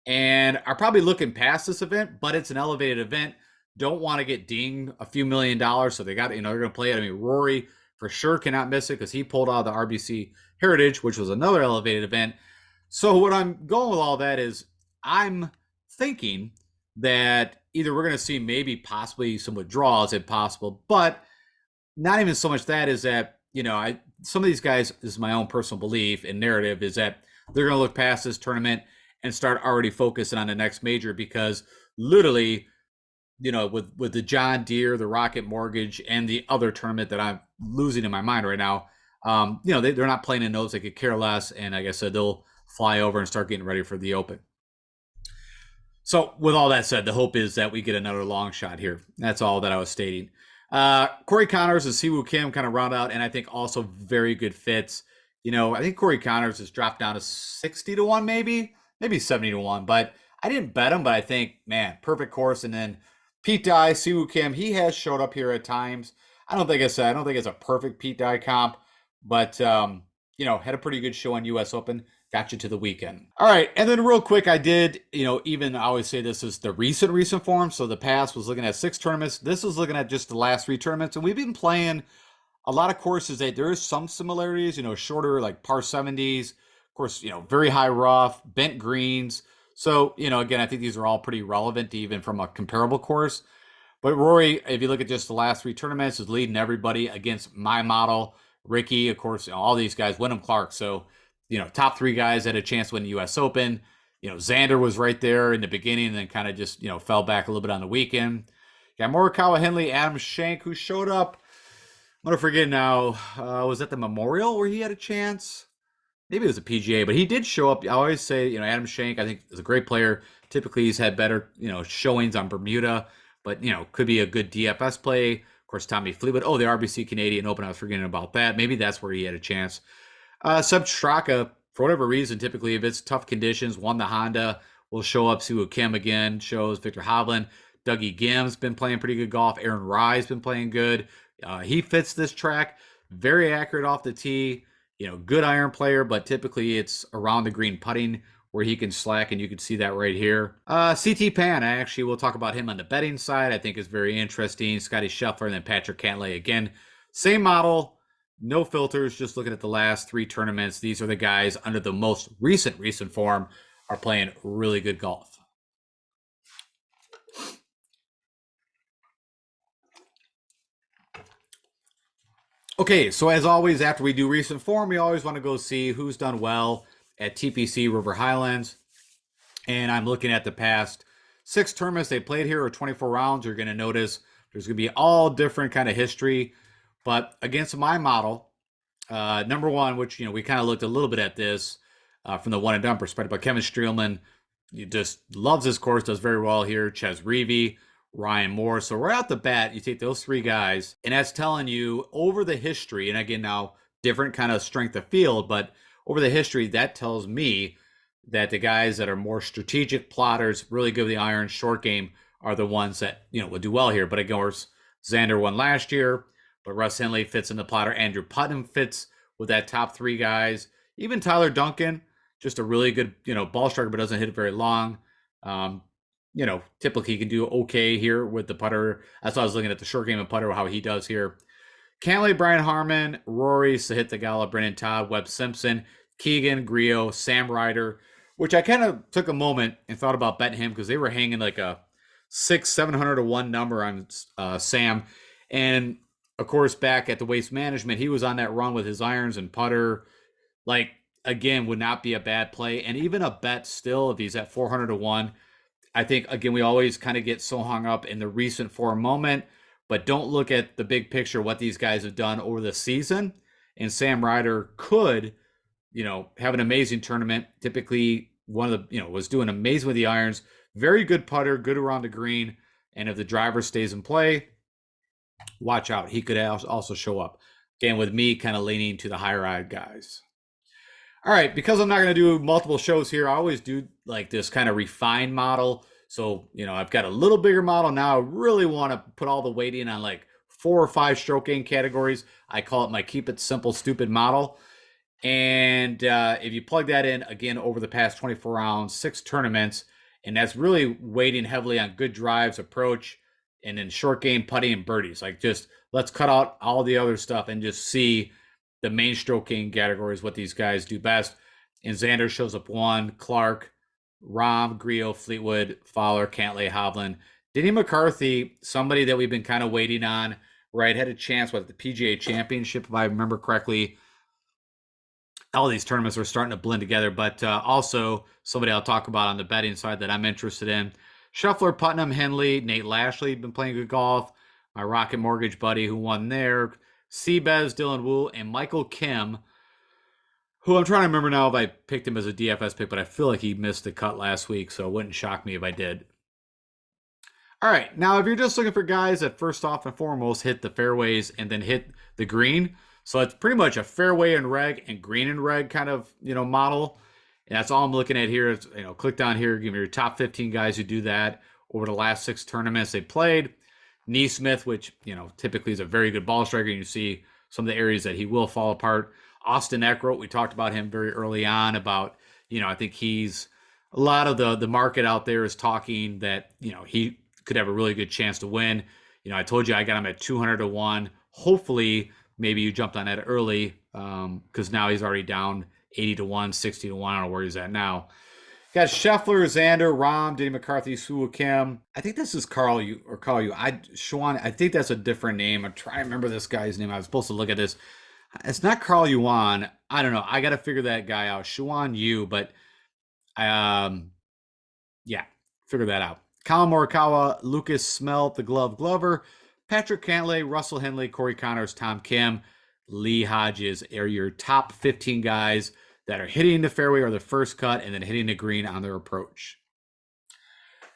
and are probably looking past this event, but it's an elevated event. Don't want to get dinged a few $1,000,000, so they got, they're going to play it. I mean, Rory for sure cannot miss it because he pulled out of the RBC Heritage, which was another elevated event. So what I'm going with all that is I'm thinking that either we're going to see maybe possibly some withdrawals if possible, but not even so much that is that, some of these guys, this is my own personal belief and narrative, is that they're going to look past this tournament and start already focusing on the next major because literally, with the John Deere, the Rocket Mortgage, and the other tournament that I'm losing in my mind right now, they're not playing in those. They could care less. And like I said, they'll fly over and start getting ready for the Open. So with all that said, the hope is that we get another long shot here. That's all that I was stating. Corey Connors and Siwoo Kim kind of round out, and I think also very good fits. I think Corey Connors has dropped down to 60-1, maybe 70-1, but I didn't bet him, but I think, man, perfect course. And then Pete Dye, Siwoo Kim, he has showed up here at times. I don't think it's a perfect Pete Dye comp, but had a pretty good show on US Open. Got you to the weekend. All right, and then real quick, I did, even I always say this is the recent form. So the past was looking at 6 tournaments. This was looking at just the last 3 tournaments, and we've been playing a lot of courses that there is some similarities, shorter like par 70s, of course, very high rough, bent greens. So, again, I think these are all pretty relevant even from a comparable course. But Rory, if you look at just the last 3 tournaments, is leading everybody against my model. Ricky, of course, all these guys, Wyndham Clark. So, top 3 guys had a chance to win the U.S. Open. Xander was right there in the beginning and then kind of just, fell back a little bit on the weekend. Got Morikawa, Henley, Adam Schenk, who showed up. I'm going to forget now. Was that the Memorial where he had a chance? Maybe it was a PGA, but he did show up. I always say, Adam Schenk, I think, is a great player. Typically, he's had better, showings on Bermuda, but, could be a good DFS play. Of course, Tommy Fleetwood. Oh, the RBC Canadian Open. I was forgetting about that. Maybe that's where he had a chance. Seb Straka, for whatever reason, typically if it's tough conditions, won the Honda, will show up. Siwoo Kim again shows. Victor Hovland. Dougie Gim's been playing pretty good golf. Aaron Rye's been playing good. He fits this track. Very accurate off the tee. Good iron player, but typically it's around the green putting where he can slack, and you can see that right here. CT Pan, I actually will talk about him on the betting side. I think is very interesting. Scotty Scheffler and then Patrick Cantlay again. Same model. No filters, just looking at the last 3 tournaments. These are the guys under the most recent form are playing really good golf. Okay, so as always, after we do recent form, we always want to go see who's done well at TPC River Highlands. And I'm looking at the past 6 tournaments they played here, or 24 rounds. You're going to notice there's going to be all different kind of history. But against my model, number 1, which, we kind of looked a little bit at this from the one and done perspective, but Kevin Streelman, he just loves this course, does very well here. Ches Reavie, Ryan Moore. So right off the bat, you take those 3 guys, and that's telling you over the history, and again, now different kind of strength of field, but over the history, that tells me that the guys that are more strategic plotters, really good with the iron, short game, are the ones that, will do well here. But of course, Xander won last year, but Russ Henley fits in the plotter. Andrew Putnam fits with that top 3 guys. Even Tyler Duncan, just a really good, ball striker, but doesn't hit it very long. Typically he can do okay here with the putter. That's why I was looking at the short game and putter, how he does here. Cantlay, Brian Harman, Rory, Sahith Theegala, Brendan Todd, Webb Simpson, Keegan, Griot, Sam Ryder, which I kind of took a moment and thought about betting him because they were hanging like a 700-1 number on Sam. And of course, back at the Waste Management, he was on that run with his irons and putter. Like, again, would not be a bad play. And even a bet still, if he's at 400-1, I think, again, we always kind of get so hung up in the recent form moment, but don't look at the big picture, what these guys have done over the season. And Sam Ryder could, have an amazing tournament. Typically, one of the, was doing amazing with the irons. Very good putter, good around the green. And if the driver stays in play, watch out. He could also show up. Again, with me kind of leaning to the higher-eyed guys. All right, because I'm not going to do multiple shows here, I always do like this kind of refined model. So, I've got a little bigger model now. I really want to put all the weight in on like 4 or 5 stroke gain categories. I call it my keep it simple, stupid model. And if you plug that in again over the past 24 rounds, 6 tournaments, and that's really weighting heavily on good drives, approach, and then short game, putting, and birdies. Like just let's cut out all the other stuff and just see the main stroke game categories, what these guys do best. And Xander shows up one, Clark, Rahm, Griot, Fleetwood, Fowler, Cantlay, Hovland. Denny McCarthy, somebody that we've been kind of waiting on, right? Had a chance with the PGA Championship, if I remember correctly. All these tournaments are starting to blend together, but also somebody I'll talk about on the betting side that I'm interested in. Scheffler, Putnam, Henley, Nate Lashley been playing good golf. My Rocket Mortgage buddy who won there. Seabez, Dylan Wu, and Michael Kim, who I'm trying to remember now if I picked him as a DFS pick, but I feel like he missed the cut last week, so it wouldn't shock me if I did. All right, now if you're just looking for guys that first off and foremost hit the fairways and then hit the green, so it's pretty much a fairway and reg and green and reg kind of model, and that's all I'm looking at here. Is, click down here, give me your top 15 guys who do that over the last 6 tournaments they played. Neesmith, which typically is a very good ball striker, and you see some of the areas that he will fall apart. Austin Eckroat, we talked about him very early on about I think he's a lot of the market out there is talking that he could have a really good chance to win. I told you I got him at 200 to 1. Hopefully, maybe you jumped on that early because now he's already down 80 to 1, 60 to 1. I don't know where he's at now. Got Scheffler, Xander, Rahm, Denny McCarthy, Soo Kim. I think this is Carl Yu. Schwan. I think that's a different name. I'm trying to remember this guy's name. I was supposed to look at this. It's not Carl Yuan. I don't know. I got to figure that guy out. Xuan Yu, but yeah, figure that out. Colin Morikawa, Lucas Smelt, the Glove Glover, Patrick Cantlay, Russell Henley, Corey Connors, Tom Kim, Lee Hodges are your top 15 guys that are hitting the fairway or the first cut and then hitting the green on their approach.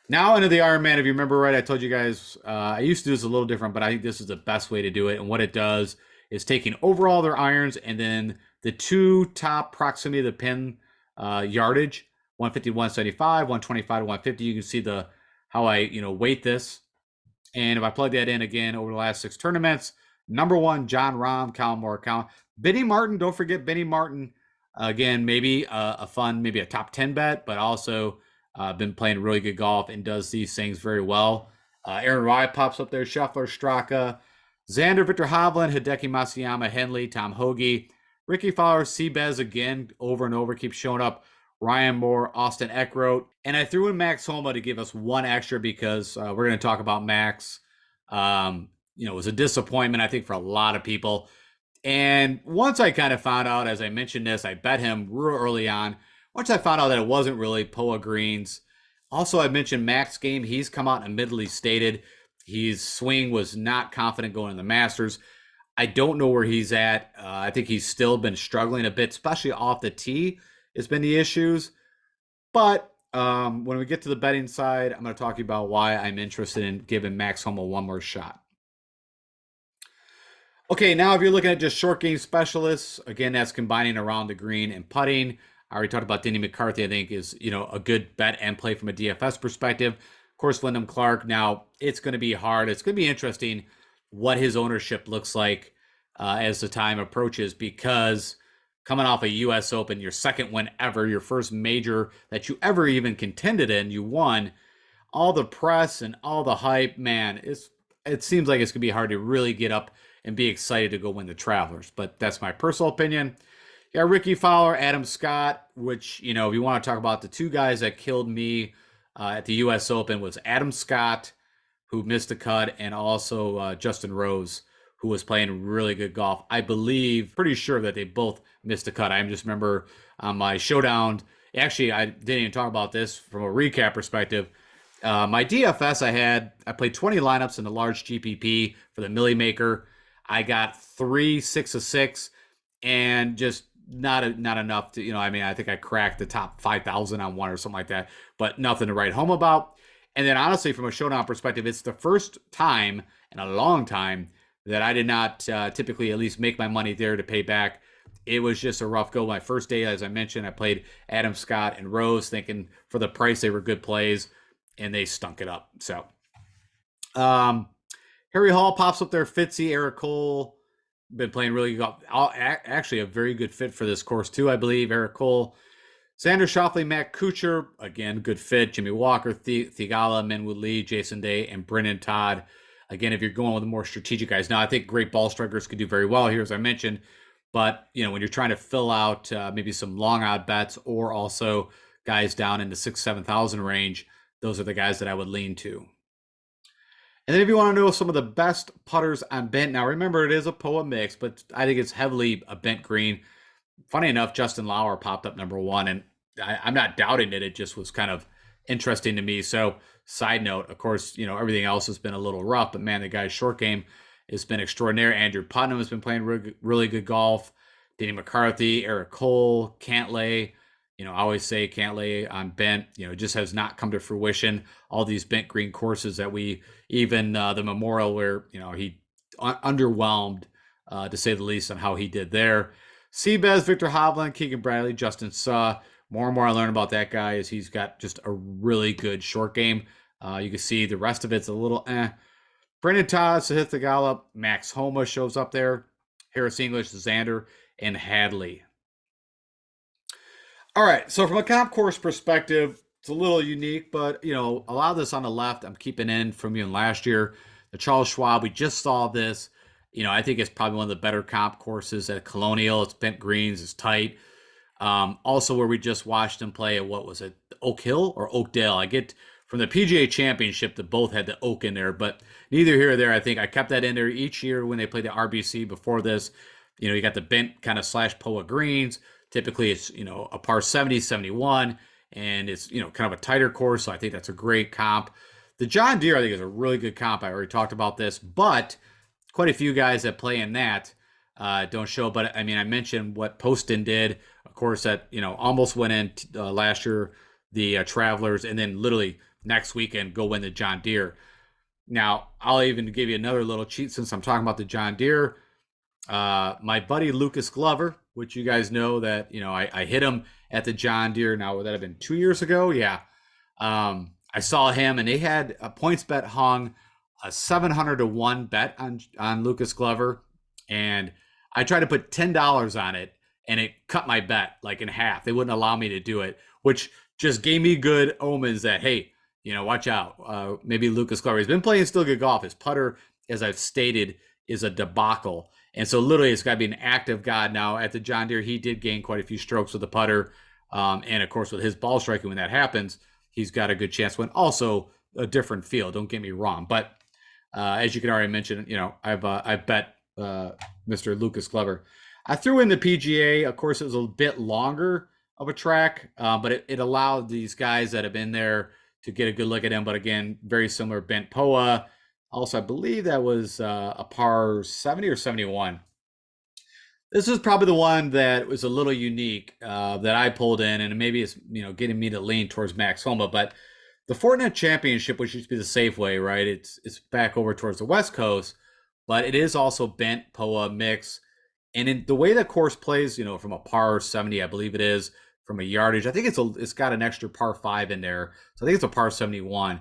Now into the Ironman. If you remember right, I told you guys I used to do this a little different, but I think this is the best way to do it. And what it does is taking overall their irons and then the 2 top proximity of the pin yardage, 150 to 175, 125 to 150. You can see how I weight this. And if I plug that in again over the last 6 tournaments, number 1, Jon Rahm, Colin Morikawa. Benny Martin, don't forget Benny Martin. Again, maybe a fun, maybe a top 10 bet, but also been playing really good golf and does these things very well. Aaron Rai pops up there, Scheffler, Straka, Xander, Victor Hovland, Hideki Matsuyama, Henley, Tom Hoagie, Ricky Fowler, Seabez again, over and over, keeps showing up. Ryan Moore, Austin Eckroat. And I threw in Max Homa to give us one extra because we're going to talk about Max. It was a disappointment, I think, for a lot of people. And once I kind of found out, as I mentioned this, I bet him real early on. Once I found out that it wasn't really Poa Greens. Also, I mentioned Max game. He's come out and admittedly stated his swing was not confident going in the Masters. I don't know where he's at. I think he's still been struggling a bit, especially off the tee has been the issues. But when we get to the betting side, I'm going to talk to you about why I'm interested in giving Max Homa one more shot. Okay, now if you're looking at just short game specialists, again, that's combining around the green and putting. I already talked about Denny McCarthy, I think is, a good bet and play from a DFS perspective. Of course, Wyndham Clark. Now, it's going to be hard. It's going to be interesting what his ownership looks like as the time approaches because coming off a U.S. Open, your second win ever, your first major that you ever even contended in, you won. All the press and all the hype, man, it seems like it's going to be hard to really get up and be excited to go win the Travelers. But that's my personal opinion. Yeah, Ricky Fowler, Adam Scott, which, if you want to talk about the 2 guys that killed me at the U.S. Open was Adam Scott, who missed the cut, and also Justin Rose, who was playing really good golf. I believe, pretty sure that they both missed the cut. I just remember on my showdown, actually, I didn't even talk about this from a recap perspective. My DFS, I played 20 lineups in the large GPP for the Millie Maker. I got 3 6 of 6, and just not enough to, I think I cracked the top 5,000 on one or something like that, but nothing to write home about. And then honestly, from a showdown perspective, it's the first time in a long time that I did not typically at least make my money there to pay back it was just a rough go. My first day, as I mentioned, I played Adam Scott and Rose, thinking for the price they were good plays, and they stunk it up. So, um, Harry Hall pops up there. Fitzy, Eric Cole, been playing really good. Actually, a very good fit for this course too, I believe. Eric Cole, Xander Schauffele, Matt Kuchar, again, good fit. Jimmy Walker, Thigala, Minwoo Lee, Jason Day, and Brennan Todd. Again, if you're going with the more strategic guys. Now, I think great ball strikers could do very well here, as I mentioned. But, when you're trying to fill out maybe some long odd bets or also guys down in the 7,000 range, those are the guys that I would lean to. And then if you want to know some of the best putters on bent, now remember it is a POA mix, but I think it's heavily a bent green. Funny enough, Justin Lauer popped up number one, and I'm not doubting it. It just was kind of interesting to me. So, side note, of course, everything else has been a little rough, but man, the guy's short game has been extraordinary. Andrew Putnam has been playing really good golf. Danny McCarthy, Eric Cole, Cantlay. I always say Cantlay on bent, just has not come to fruition. All these bent green courses that we, even the Memorial where, he underwhelmed, to say the least, on how he did there. Seabez, Victor Hovland, Keegan Bradley, Justin Suh. More and more I learn about that guy is he's got just a really good short game. You can see the rest of it's a little Brendan Todd, Sahith Theegala, Max Homa shows up there. Harris English, Xander, and Hadley. All right, so from a comp course perspective, it's a little unique, but a lot of this on the left I'm keeping in from you in last year. The Charles Schwab, we just saw this. I think it's probably one of the better comp courses at Colonial. It's bent greens, it's tight. Also, where we just watched him play at, what was it, Oak Hill or Oakdale? I get from the PGA Championship that both had the Oak in there, but neither here or there. I think I kept that in there each year when they played the RBC before this. You got the bent kind of slash POA greens. Typically, it's a par 70, 71, and it's kind of a tighter course. So I think that's a great comp. The John Deere, I think, is a really good comp. I already talked about this, but quite a few guys that play in that don't show. But I mean, I mentioned what Poston did, of course, that almost went in last year, the Travelers, and then literally next weekend go win the John Deere. Now, I'll even give you another little cheat since I'm talking about the John Deere. My buddy Lucas Glover, which you guys know that I hit him at the John Deere. Now, would that have been 2 years ago? Yeah. I saw him, and they had a points bet hung, a 700-1 bet on Lucas Glover, and I tried to put $10 on it, and it cut my bet like in half. They wouldn't allow me to do it, which just gave me good omens that, hey, watch out. Maybe Lucas Glover, he's been playing still good golf. His putter, as I've stated, is a debacle. And so literally it's got to be an active guy. Now at the John Deere, he did gain quite a few strokes with the putter. And of course, with his ball striking, when that happens, he's got a good chance to win. Also a different field, don't get me wrong. But as you can already mention, I've bet Mr. Lucas Glover. I threw in the PGA. Of course, it was a bit longer of a track, but it allowed these guys that have been there to get a good look at him. But again, very similar bent POA. Also, I believe that was a par 70 or 71. This is probably the one that was a little unique that I pulled in, and maybe it's getting me to lean towards Max Homa. But the Fortinet Championship, which used to be the Safeway, right? It's back over towards the West Coast, but it is also bent POA mix. And in the way the course plays, from a par 70, I believe it is, from a yardage, I think it's got an extra par 5 in there. So I think it's a par 71.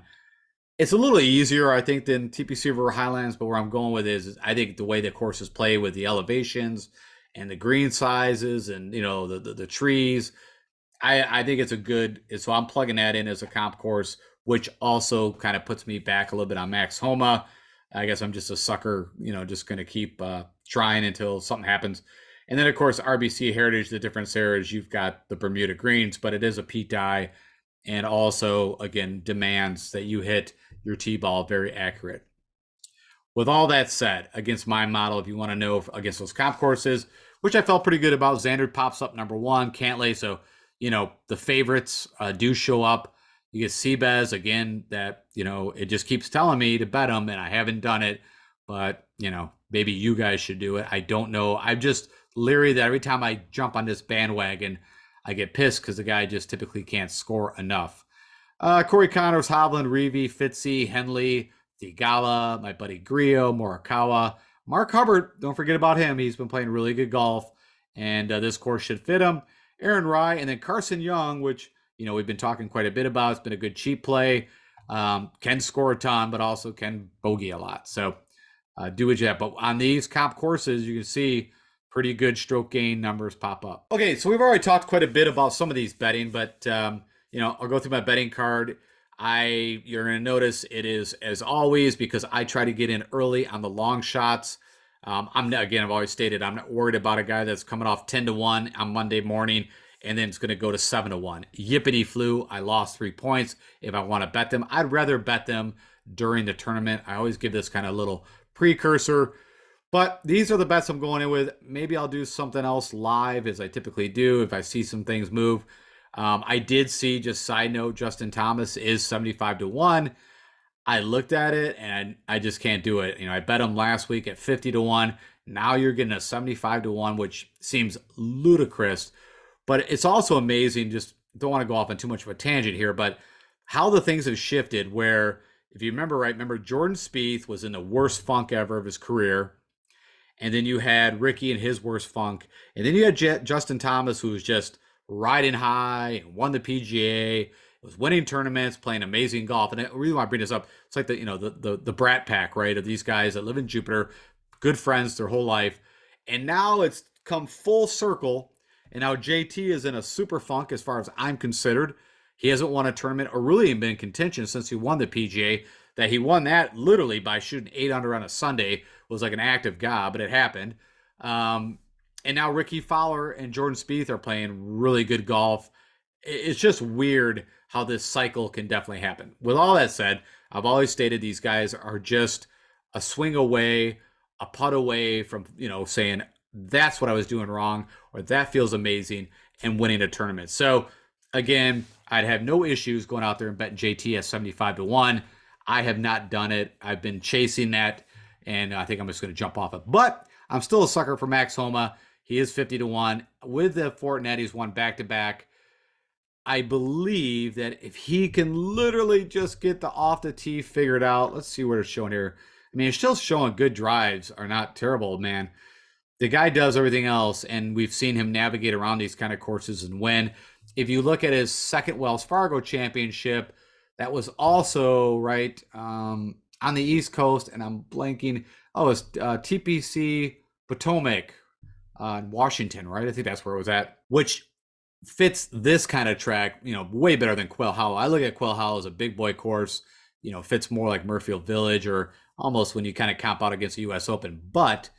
It's a little easier, I think, than TPC River Highlands, but where I'm going with is I think the way the courses play with the elevations and the green sizes and the trees, I think it's a good. So I'm plugging that in as a comp course, which also kind of puts me back a little bit on Max Homa. I guess I'm just a sucker, just going to keep trying until something happens. And then, of course, RBC Heritage, the difference there is you've got the Bermuda Greens, but it is a Pete Dye, and also, again, demands that you hit your T-ball very accurate. With all that said, against my model, if you want to know against those comp courses, which I felt pretty good about, Xander pops up number one, Cantlay, so, the favorites do show up. You get Seabez, again, that, it just keeps telling me to bet them, and I haven't done it, but, maybe you guys should do it. I don't know. I'm just leery that every time I jump on this bandwagon, I get pissed because the guy just typically can't score enough. Corey Connors, Hovland, Reeve, Fitzy, Henley, Thigala, my buddy Griot, Morikawa. Mark Hubbard, don't forget about him. He's been playing really good golf. and this course should fit him. Aaron Rye, and then Carson Young, which we've been talking quite a bit about. It's been a good cheap play. Can score a ton, but also can bogey a lot. So do what you have. But on these comp courses, you can see pretty good stroke gain numbers pop up. Okay, so we've already talked quite a bit about some of these betting, but I'll go through my betting card. You're going to notice it is, as always, because I try to get in early on the long shots. I've always stated I'm not worried about a guy that's coming off 10-1 on Monday morning and then it's going to go to 7-1. Yippity flu. I lost 3 points. If I want to bet them, I'd rather bet them during the tournament. I always give this kind of little precursor. But these are the bets I'm going in with. Maybe I'll do something else live as I typically do if I see some things move. I did see, just side note, Justin Thomas is 75-1. I looked at it and I just can't do it. I bet him last week at 50-1. Now you're getting a 75-1, which seems ludicrous. But it's also amazing. Just don't want to go off on too much of a tangent here, but how the things have shifted where, if you remember Jordan Spieth was in the worst funk ever of his career. And then you had Ricky in his worst funk. And then you had Justin Thomas, who was just riding high, won the PGA, was winning tournaments, playing amazing golf. And I really want to bring this up. It's like the Brat Pack, right, of these guys that live in Jupiter, good friends their whole life. And now it's come full circle. And now JT is in a super funk as far as I'm considered. He hasn't won a tournament or really been in contention since he won the PGA. That he won that literally by shooting 8 under on a Sunday was like an act of God, but it happened. And now Ricky Fowler and Jordan Spieth are playing really good golf. It's just weird how this cycle can definitely happen. With all that said, I've always stated these guys are just a swing away, a putt away from, saying that's what I was doing wrong or that feels amazing and winning a tournament. So again, I'd have no issues going out there and betting JT at 75-1. I have not done it. I've been chasing that, and I think I'm just going to jump off it. But I'm still a sucker for Max Homa. He is 50-1. With the Fortinet, he's won back-to-back. I believe that if he can literally just get the off the tee figured out, let's see what it's showing here. I mean, it's still showing good drives are not terrible, man. The guy does everything else, and we've seen him navigate around these kind of courses and win. If you look at his second Wells Fargo championship, that was also right on the East Coast, and I'm blanking. Oh, it's TPC Potomac in Washington, right? I think that's where it was at, which fits this kind of track, way better than Quail Hollow. I look at Quail Hollow as a big boy course, fits more like Murfield Village or almost when you kind of comp out against the U.S. Open. But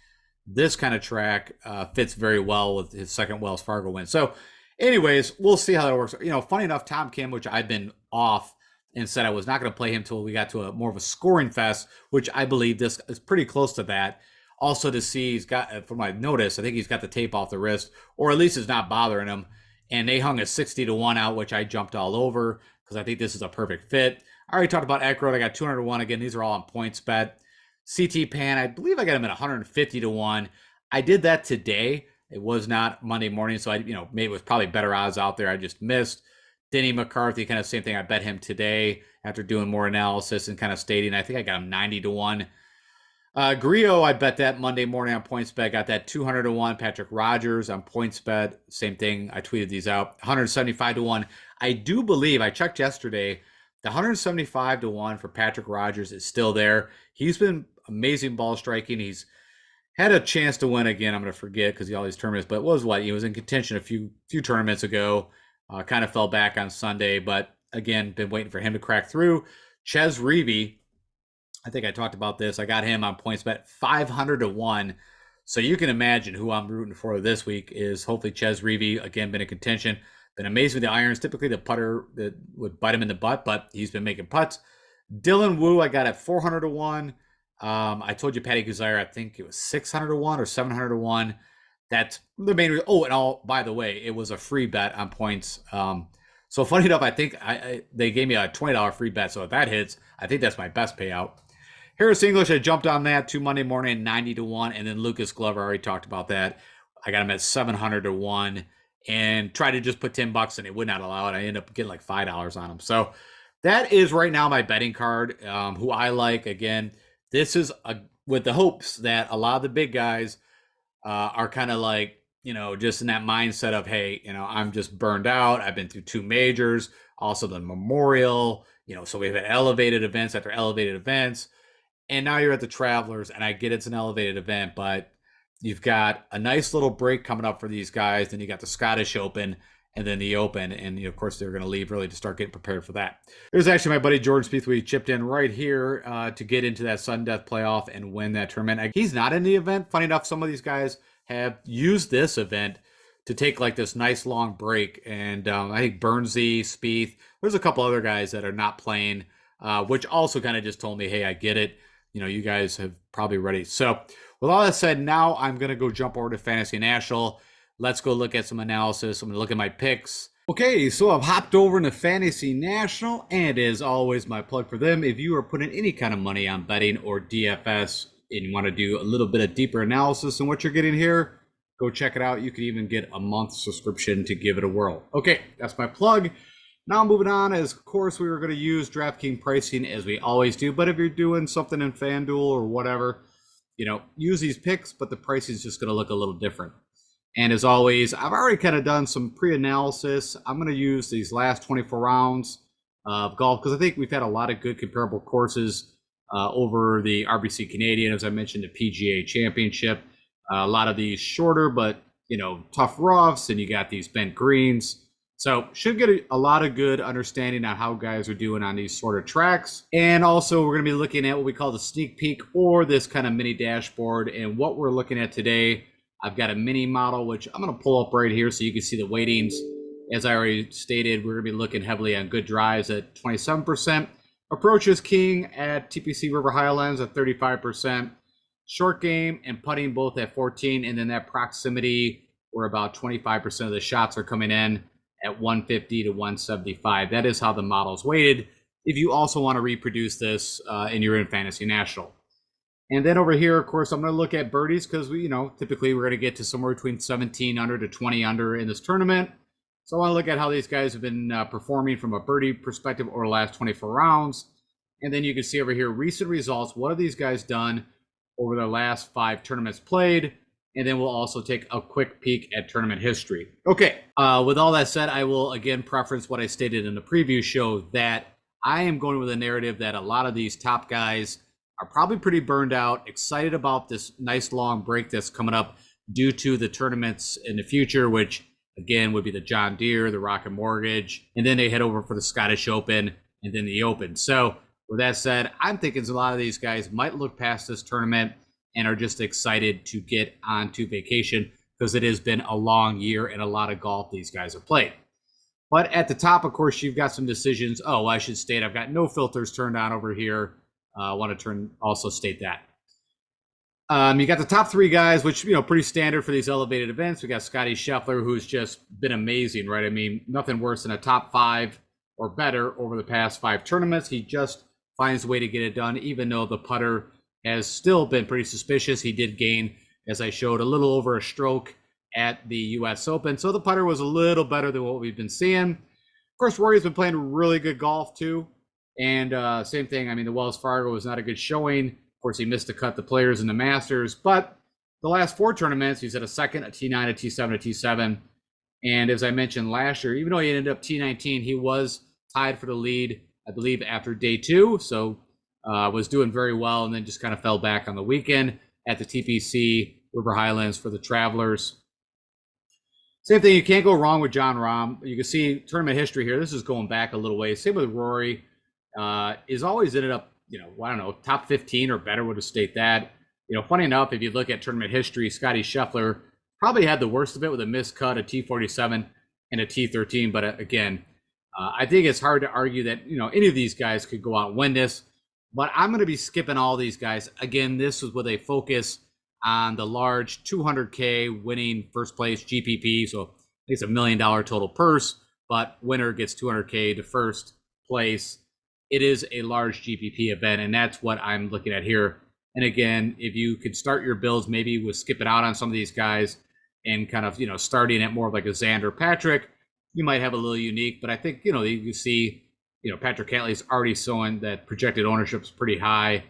this kind of track fits very well with his second Wells Fargo win. So anyways, we'll see how that works. Funny enough, Tom Kim, which I've been off and said I was not going to play him until we got to a more of a scoring fest, which I believe this is pretty close to that. Also to see he's got, from my notice, I think he's got the tape off the wrist, or at least it's not bothering him. And they hung a 60-1 out, which I jumped all over because I think this is a perfect fit. I already talked about Eckroyd. I got 201. Again, these are all on points bet. CT Pan, I believe I got him at 150-1. I did that today. It was not Monday morning, so maybe it was probably better odds out there. I just missed. Denny McCarthy, kind of same thing. I bet him today after doing more analysis and kind of stating. I think I got him 90-1. Grillo, I bet that Monday morning on PointsBet. Got that 200-1. Patrick Rogers on PointsBet. Same thing. I tweeted these out. 175-1. I do believe, I checked yesterday, the 175-1 for Patrick Rogers is still there. He's been amazing ball striking. He's had a chance to win again. I'm going to forget because he always tournaments, but he was in contention a few tournaments ago. Kind of fell back on Sunday, but again, been waiting for him to crack through. Ches Reavie, I think I talked about this. I got him on PointsBet 500-1. So you can imagine who I'm rooting for this week is hopefully Ches Reavie. Again, been in contention. Been amazing with the irons. Typically the putter that would bite him in the butt, but he's been making putts. Dylan Wu, I got at 400-1. I told you Patty Guzire, I think it was 600-1 or 700-1. That's the main reason. Oh, and by the way, it was a free bet on points. So funny enough, I think they gave me a $20 free bet. So if that hits, I think that's my best payout. Harris English, I jumped on that to Monday morning, 90-1. And then Lucas Glover, I already talked about that. I got him at 700-1 and tried to just put $10 and it would not allow it. I ended up getting like $5 on him. So that is right now my betting card, who I like. Again, this is with the hopes that a lot of the big guys are kind of like, just in that mindset of, hey, I'm just burned out. I've been through 2 majors, also the Memorial, so we've had elevated events after elevated events. And now you're at the Travelers, and I get it's an elevated event, but you've got a nice little break coming up for these guys. Then you got the Scottish Open and then the Open. And, of course, they're going to leave early to start getting prepared for that. There's actually my buddy Jordan Spieth. We chipped in right here to get into that sudden death playoff and win that tournament. He's not in the event. Funny enough, some of these guys have used this event to take like this nice long break. And I think Burnsy, Spieth, there's a couple other guys that are not playing, which also kind of just told me, hey, I get it. You guys have probably ready. So with all that said, now I'm going to go jump over to Fantasy National. Let's go look at some analysis. I'm going to look at my picks. Okay, so I've hopped over into Fantasy National, and as always, my plug for them, if you are putting any kind of money on betting or DFS and you want to do a little bit of deeper analysis than what you're getting here, go check it out. You could even get a month subscription to give it a whirl. Okay, that's my plug. Now moving on, as of course we were going to use Draftkings pricing as we always do, but if you're doing something in FanDuel or whatever, use these picks, but the pricing is just going to look a little different. And as always, I've already kind of done some pre-analysis. I'm going to use these last 24 rounds of golf because I think we've had a lot of good comparable courses over the RBC Canadian, as I mentioned, the PGA Championship. A lot of these shorter, but tough roughs, and you got these bent greens. So should get a lot of good understanding on how guys are doing on these sort of tracks. And also we're going to be looking at what we call the sneak peek or this kind of mini dashboard. And what we're looking at today, I've got a mini model, which I'm going to pull up right here so you can see the weightings. As I already stated, we're going to be looking heavily on good drives at 27%. Approach is king at TPC River Highlands at 35%. Short game and putting both at 14%. And then that proximity where about 25% of the shots are coming in at 150 to 175. That is how the model's weighted. If you also want to reproduce this and you're in Fantasy National. And then over here, of course, I'm going to look at birdies because we, typically we're going to get to somewhere between 17 under to 20 under in this tournament. So I want to look at how these guys have been performing from a birdie perspective over the last 24 rounds. And then you can see over here, recent results. What have these guys done over their last 5 tournaments played? And then we'll also take a quick peek at tournament history. Okay, with all that said, I will again preference what I stated in the preview show that I am going with a narrative that a lot of these top guys are probably pretty burned out, excited about this nice long break that's coming up due to the tournaments in the future, which again would be the John Deere, the Rocket Mortgage, and then they head over for the Scottish Open and then the Open. So with that said, I'm thinking a lot of these guys might look past this tournament and are just excited to get onto vacation because it has been a long year and a lot of golf these guys have played. But at the top, of course, you've got some decisions. Oh, I should state I've got no filters turned on over here. I want to also state that. You got the top 3 guys, which, pretty standard for these elevated events. We got Scotty Scheffler, who's just been amazing, right? I mean, nothing worse than a top 5 or better over the past 5 tournaments. He just finds a way to get it done, even though the putter has still been pretty suspicious. He did gain, as I showed, a little over a stroke at the U.S. Open. So the putter was a little better than what we've been seeing. Of course, Rory's been playing really good golf too. And same thing, I mean, the Wells Fargo was not a good showing. Of course, he missed to cut the Players in the Masters. But the last 4 tournaments, he's at a second, a T9, a T7, a T7. And as I mentioned last year, even though he ended up T19, he was tied for the lead, I believe, after day 2. So was doing very well and then just kind of fell back on the weekend at the TPC River Highlands for the Travelers. Same thing, you can't go wrong with Jon Rahm. You can see tournament history here. This is going back a little ways. Same with Rory. Is always ended up, I don't know, top 15 or better would have state that. Funny enough, if you look at tournament history, Scotty Scheffler probably had the worst of it with a missed cut, a T47 and a T13. But again, I think it's hard to argue that, any of these guys could go out and win this. But I'm going to be skipping all these guys. Again, this is with a focus on the large $200K winning first place GPP. So it's $1 million total purse, but winner gets $200K to first place. It is a large GPP event, and that's what I'm looking at here. And again, if you could start your builds maybe with skipping out on some of these guys and kind of, starting at more of like a Xander Patrick, you might have a little unique. But I think, you see, Patrick Cantlay's already showing that projected ownership is pretty high.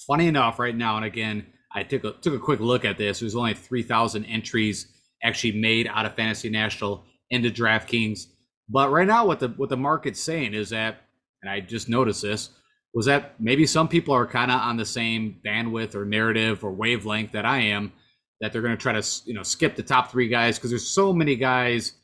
Funny enough, right now, and again, I took a quick look at this. There's only 3,000 entries actually made out of Fantasy National into DraftKings. But right now, what the market's saying is that, and I just noticed this, was that maybe some people are kind of on the same bandwidth or narrative or wavelength that I am, that they're going to try to skip the top three guys because there's so many guys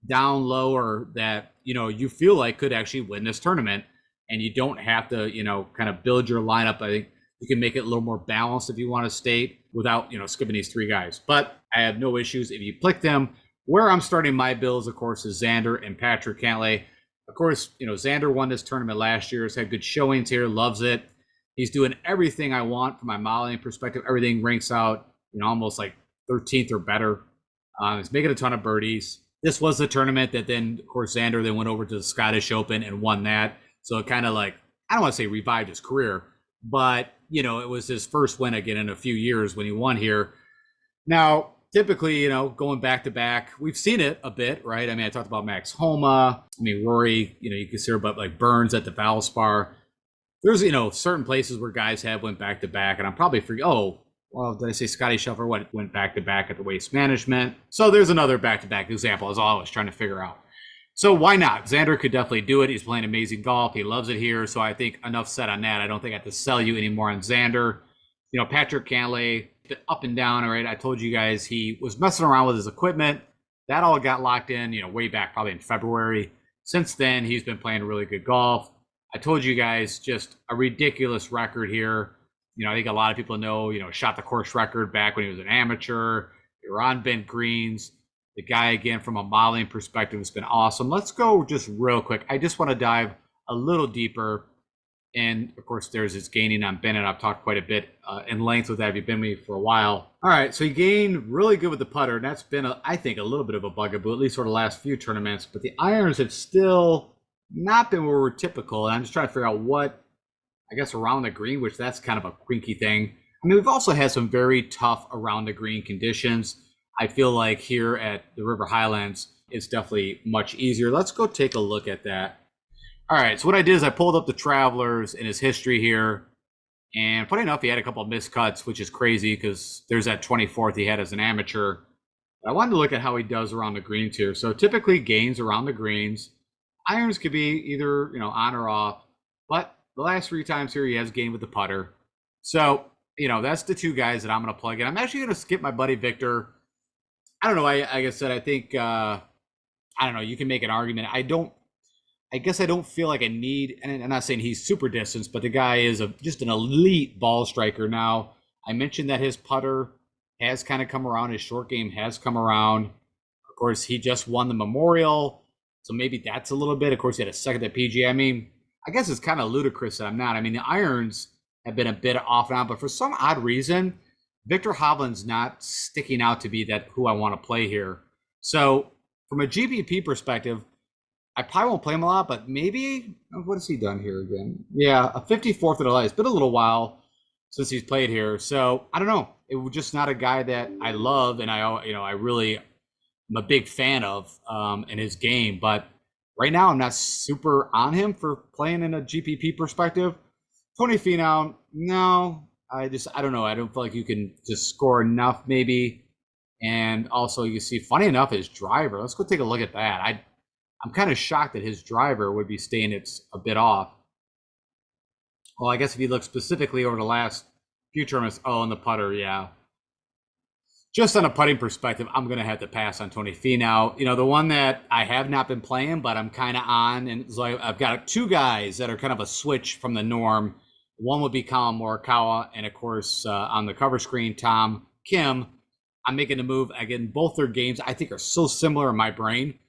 down lower that you feel like could actually win this tournament, and you don't have to kind of build your lineup. I think you can make it a little more balanced if you want to state without skipping these three guys. But I have no issues if you pick them. Where I'm starting my builds, of course, is Xander and Patrick Cantlay. Of course, Xander won this tournament last year. He's had good showings here, loves it. He's doing everything I want from my modeling perspective. Everything ranks out, almost like 13th or better. He's making a ton of birdies. This was the tournament that then, of course, Xander then went over to the Scottish Open and won that. So it kind of like, I don't want to say revived his career, but, it was his first win again in a few years when he won here. Now, typically, going back to back, we've seen it a bit, right? I mean, I talked about Max Homa. I mean, Rory, you consider about like Burns at the Valspar. There's, certain places where guys have went back to back, and I'm probably forgetting, well, did I say Scotty Scheffler went back to back at the Waste Management? So there's another back to back example, is all I was trying to figure out. So why not? Xander could definitely do it. He's playing amazing golf. He loves it here. So I think enough said on that. I don't think I have to sell you anymore on Xander. Patrick Cantlay, up and down. All right. I told you guys he was messing around with his equipment. That all got locked in, way back probably in February. Since then, he's been playing really good golf. I told you guys just a ridiculous record here. I think a lot of people know, shot the course record back when he was an amateur. You're on bent greens. The guy, again, from a modeling perspective, has been awesome. Let's go just real quick. I just want to dive a little deeper. And, of course, there's his gaining on Bennett. I've talked quite a bit in length with that if you've been with me for a while. All right, so he gained really good with the putter. And that's been, I think, a little bit of a bugaboo, at least for the last few tournaments. But the irons have still not been where we're typical. And I'm just trying to figure out what, I guess, around the green, which that's kind of a quinky thing. I mean, we've also had some very tough around the green conditions. I feel like here at the River Highlands, it's definitely much easier. Let's go take a look at that. All right, so what I did is I pulled up the Travelers in his history here. And funny enough, he had a couple of missed cuts, which is crazy because there's that 24th he had as an amateur. I wanted to look at how he does around the greens here. So typically gains around the greens. Irons could be either, on or off. But the last three times here, he has gained with the putter. So, that's the two guys that I'm going to plug in. I'm actually going to skip my buddy Victor. I don't know. Like I said, I think, I don't know. You can make an argument. I guess I don't feel like I need, and I'm not saying he's super distance, but the guy is just an elite ball striker. Now, I mentioned that his putter has kind of come around. His short game has come around. Of course, he just won the Memorial. So maybe that's a little bit. Of course, he had a second at PGA. I mean, I guess it's kind of ludicrous that I'm not. I mean, the irons have been a bit off and on, but for some odd reason, Victor Hovland's not sticking out to be that who I want to play here. So from a GPP perspective, I probably won't play him a lot, but maybe, what has he done here again? Yeah, a 54th at a light. It's been a little while since he's played here. So I don't know. It was just not a guy that I love, and I really am a big fan of in his game. But right now, I'm not super on him for playing in a GPP perspective. Tony Finau, no. I don't know. I don't feel like you can just score enough, maybe. And also, you see, funny enough, his driver. Let's go take a look at that. I'm kind of shocked that his driver would be staying it's a bit off. Well, I guess if you look specifically over the last few tournaments, and the putter, yeah. Just on a putting perspective, I'm going to have to pass on Tony Finau. The one that I have not been playing, but I'm kind of on, and so I've got two guys that are kind of a switch from the norm. One would be Colin Morikawa, and of course, on the cover screen, Tom Kim. I'm making the move. Again, both their games I think are so similar in my brain.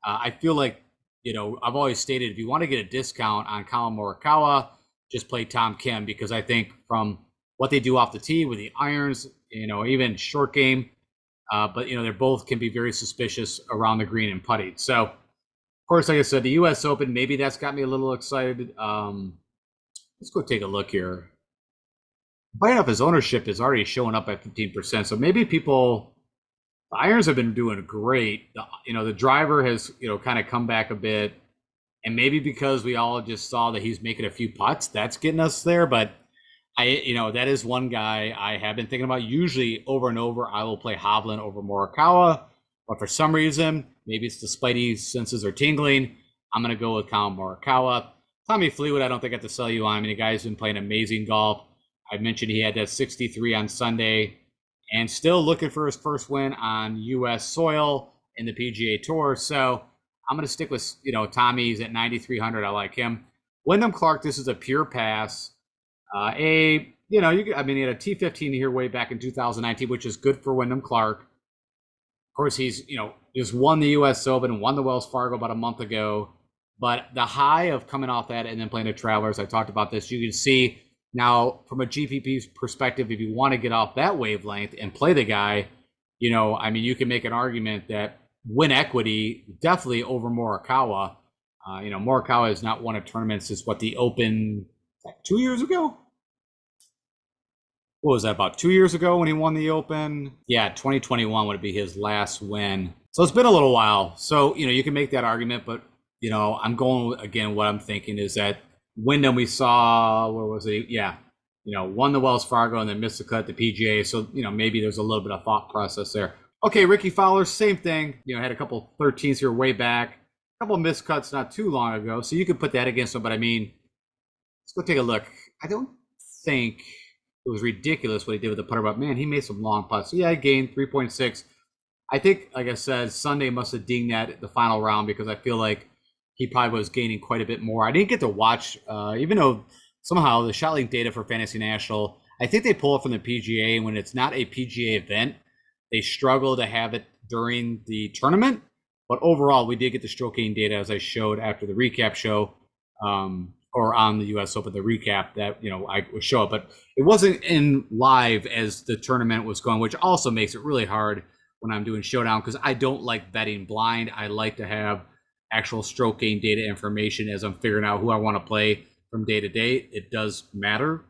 I feel like, I've always stated if you want to get a discount on Colin Morikawa, just play Tom Kim, because I think from what they do off the tee with the irons, even short game, but they both can be very suspicious around the green and putting. So, of course, like I said, the U.S. Open, maybe that's got me a little excited. Let's go take a look here. Funny enough, his ownership is already showing up at 15%. So maybe the irons have been doing great. The driver has, kind of come back a bit. And maybe because we all just saw that he's making a few putts, that's getting us there. But That is one guy I have been thinking about. Usually, over and over, I will play Hovland over Morikawa, but for some reason, maybe it's the Spidey senses are tingling. I'm going to go with Colin Morikawa. Tommy Fleetwood, I don't think I have to sell you on. I mean, the guy's been playing amazing golf. I mentioned he had that 63 on Sunday, and still looking for his first win on U.S. soil in the PGA Tour. So I'm going to stick with Tommy's at 9,300. I like him. Wyndham Clark, this is a pure pass. He had a T15 here way back in 2019, which is good for Wyndham Clark. Of course, he's just won the U.S. Open, won the Wells Fargo about a month ago. But the high of coming off that and then playing the Travelers, I talked about this. You can see now from a GPP perspective, if you want to get off that wavelength and play the guy, you can make an argument that win equity definitely over Morikawa. Morikawa has not won a tournament since the Open 2 years ago. What was that, about 2 years ago when he won the Open? Yeah, 2021 would be his last win. So it's been a little while. So, you can make that argument, but, I'm going, again, what I'm thinking is that Wyndham we saw, where was he? Yeah, won the Wells Fargo and then missed the cut at the PGA. So, maybe there's a little bit of thought process there. Okay, Ricky Fowler, same thing. Had a couple 13s here way back, a couple missed cuts not too long ago. So you could put that against him. But I mean, let's go take a look. I don't think it was ridiculous what he did with the putter, but man, he made some long putts. So yeah, I gained 3.6. I think, like I said, Sunday must have dinged that the final round because I feel like he probably was gaining quite a bit more. I didn't get to watch, even though somehow the ShotLink data for Fantasy National, I think they pull it from the PGA, and when it's not a PGA event, they struggle to have it during the tournament. But overall, we did get the stroke gain data, as I showed after the recap show, or on the U.S. Open, the recap that, I would show it. But it wasn't in live as the tournament was going, which also makes it really hard when I'm doing showdown because I don't like betting blind. I like to have actual stroke gain data information as I'm figuring out who I want to play from day to day. It does matter.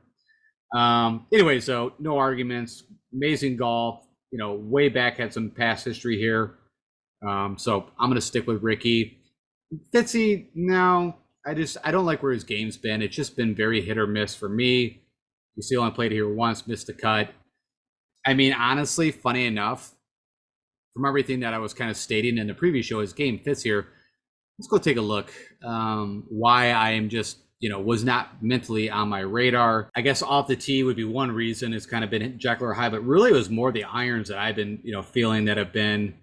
Anyway, so no arguments. Amazing golf. Way back had some past history here. So I'm going to stick with Ricky. Fitzy, no. I don't like where his game's been. It's just been very hit or miss for me. You see, only played here once, missed the cut. I mean, honestly, funny enough, from everything that I was kind of stating in the previous show, his game fits here. Let's go take a look. Why I am just, was not mentally on my radar. I guess off the tee would be one reason. It's kind of been Jekyll or Hyde, but really it was more the irons that I've been, feeling that have been,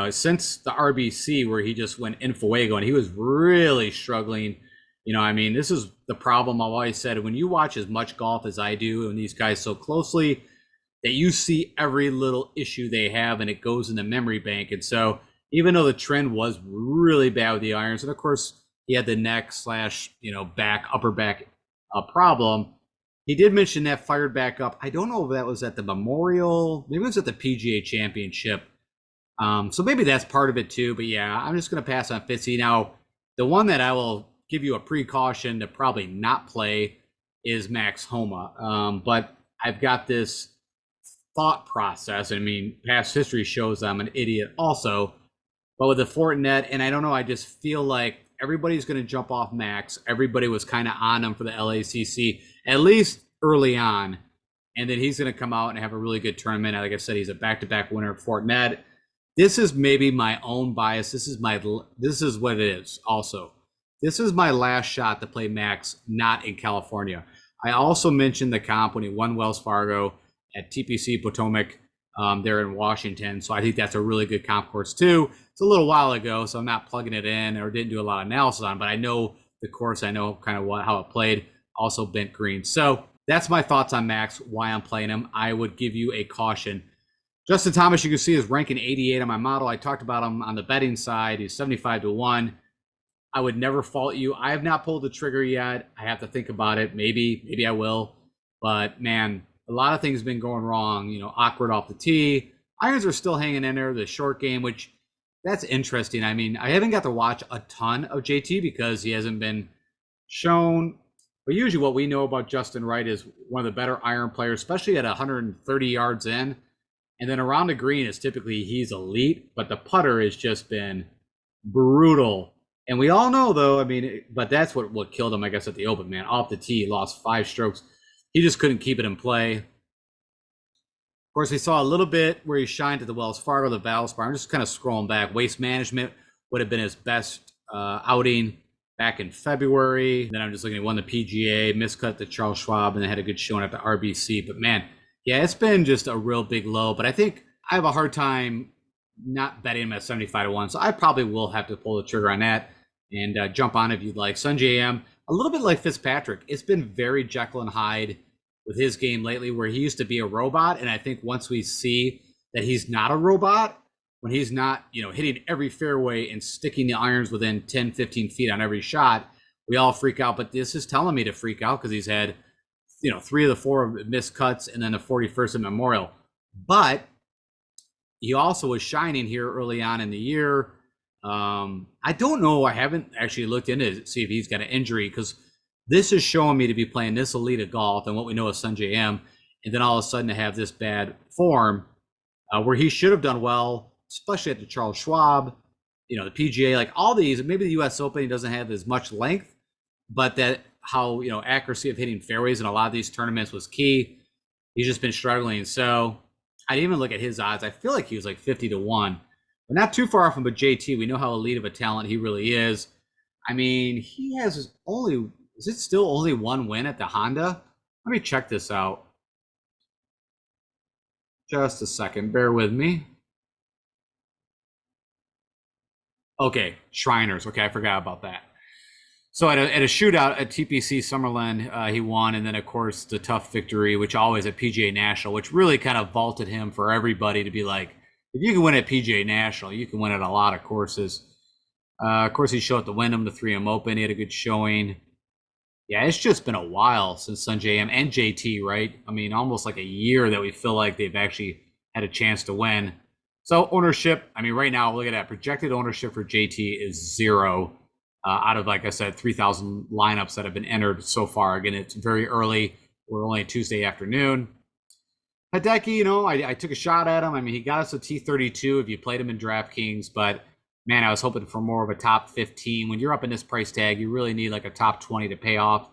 since the RBC where he just went in Fuego and he was really struggling. This is the problem I've always said. When you watch as much golf as I do and these guys so closely, that you see every little issue they have and it goes in the memory bank. And so even though the trend was really bad with the irons, and of course he had the neck / upper back problem, he did mention that fired back up. I don't know if that was at the Memorial, maybe it was at the PGA Championship. So maybe that's part of it too. But yeah, I'm just going to pass on Fitzy. Now, the one that I will give you a precaution to probably not play is Max Homa. But I've got this thought process. I mean, past history shows I'm an idiot also. But with the Fortinet, and I don't know, I just feel like everybody's going to jump off Max. Everybody was kind of on him for the LACC, at least early on. And then he's going to come out and have a really good tournament. Like I said, he's a back-to-back winner at Fortinet. This is maybe my own bias. This is what it is also. This is my last shot to play Max, not in California. I also mentioned the comp when he won Wells Fargo at TPC Potomac there in Washington. So I think that's a really good comp course too. It's a little while ago, so I'm not plugging it in or didn't do a lot of analysis on, but I know the course. I know kind of how it played. Also bent green. So that's my thoughts on Max, why I'm playing him. I would give you a caution. Justin Thomas, you can see, is ranking 88 on my model. I talked about him on the betting side. He's 75-1. I would never fault you. I have not pulled the trigger yet. I have to think about it. Maybe I will. But man, a lot of things have been going wrong. Awkward off the tee. Irons are still hanging in there. The short game, which that's interesting. I mean, I haven't got to watch a ton of JT because he hasn't been shown. But usually what we know about Justin Wright is one of the better iron players, especially at 130 yards in. And then around the green is typically he's elite, but the putter has just been brutal. And we all know, though, but that's what killed him, I guess, at the Open, man. Off the tee, lost 5 strokes. He just couldn't keep it in play. Of course, we saw a little bit where he shined at the Wells Fargo, the Valspar. I'm just kind of scrolling back. Waste Management would have been his best outing back in February. Then I'm just looking at won the PGA, miscut the Charles Schwab, and they had a good showing at the RBC. But man, yeah, it's been just a real big low. But I think I have a hard time not betting him at 75 to 1. So I probably will have to pull the trigger on that and jump on if you'd like. Sunjay M, a little bit like Fitzpatrick. It's been very Jekyll and Hyde with his game lately, where he used to be a robot. And I think once we see that he's not a robot, when he's not, hitting every fairway and sticking the irons within 10, 15 feet on every shot, we all freak out. But this is telling me to freak out because he's had, 3 of the 4 missed cuts and then the 41st at Memorial. But he also was shining here early on in the year. I don't know. I haven't actually looked into it to see if he's got an injury, because this is showing me to be playing this elite of golf and what we know of Sunjay M, and then all of a sudden to have this bad form where he should have done well, especially at the Charles Schwab, the PGA, like all these. Maybe the U.S. Open, he doesn't have as much length, but that how accuracy of hitting fairways in a lot of these tournaments was key. He's just been struggling. So I didn't even look at his odds. I feel like he was like 50 to 1. But not too far from, but JT, we know how elite of a talent he really is. I mean, he has is it still only one win at the Honda? Let me check this out. Just a second. Bear with me. Okay, Shriners. Okay, I forgot about that. So at a shootout at TPC Summerlin, he won, and then of course the tough victory, which always at PGA National, which really kind of vaulted him for everybody to be like, if you can win at PGA National, you can win at a lot of courses. Of course, he showed up to Wyndham, the 3M Open. He had a good showing. Yeah, it's just been a while since Sunjay M and JT, right? I mean, almost like a year that we feel like they've actually had a chance to win. So ownership, I mean, right now, look at that. Projected ownership for JT is 0 out of, like I said, 3,000 lineups that have been entered so far. Again, it's very early. We're only Tuesday afternoon. Hideki, I took a shot at him. I mean, he got us a T32 if you played him in Draftkings, but man, I was hoping for more of a top 15. When you're up in this price tag, you really need like a top 20 to pay off.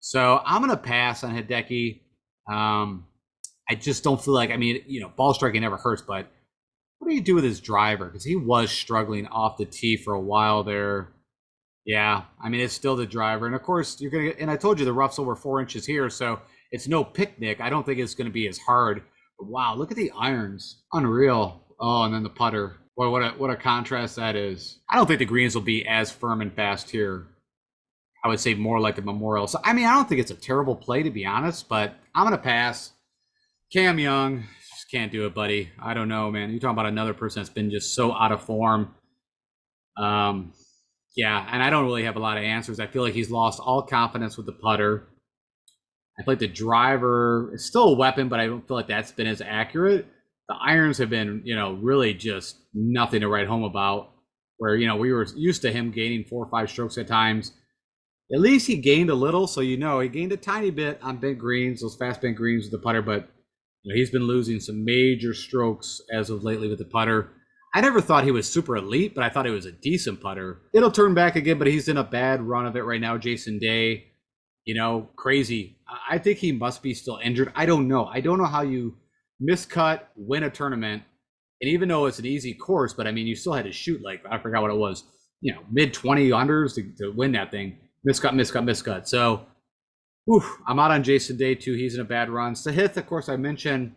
So I'm going to pass on Hideki. I just don't feel like, ball striking never hurts, but what do you do with his driver? Because he was struggling off the tee for a while there. Yeah, I mean, it's still the driver. And of course, you're going to get, and I told you the rough's over 4 inches here, so it's no picnic. I don't think it's going to be as hard. But wow, look at the irons. Unreal. Oh, and then the putter. Boy, what a contrast that is. I don't think the greens will be as firm and fast here. I would say more like the Memorial. So, I don't think it's a terrible play, to be honest, but I'm going to pass. Cam Young, just can't do it, buddy. I don't know, man. You're talking about another person that's been just so out of form. Yeah, and I don't really have a lot of answers. I feel like he's lost all confidence with the putter. I feel like the driver is still a weapon, but I don't feel like that's been as accurate. The irons have been, really just nothing to write home about. Where, we were used to him gaining 4 or 5 strokes at times. At least he gained a little, so he gained a tiny bit on bent greens, those fast bent greens with the putter, but he's been losing some major strokes as of lately with the putter. I never thought he was super elite, but I thought he was a decent putter. It'll turn back again, but he's in a bad run of it right now. Jason Day, crazy. I think he must be still injured. I don't know. I don't know how you miscut, win a tournament, and even though it's an easy course, but you still had to shoot like, I forgot what it was, mid 20 unders to win that thing. Miscut. So, I'm out on Jason Day too. He's in a bad run. Sahith, of course, I mentioned,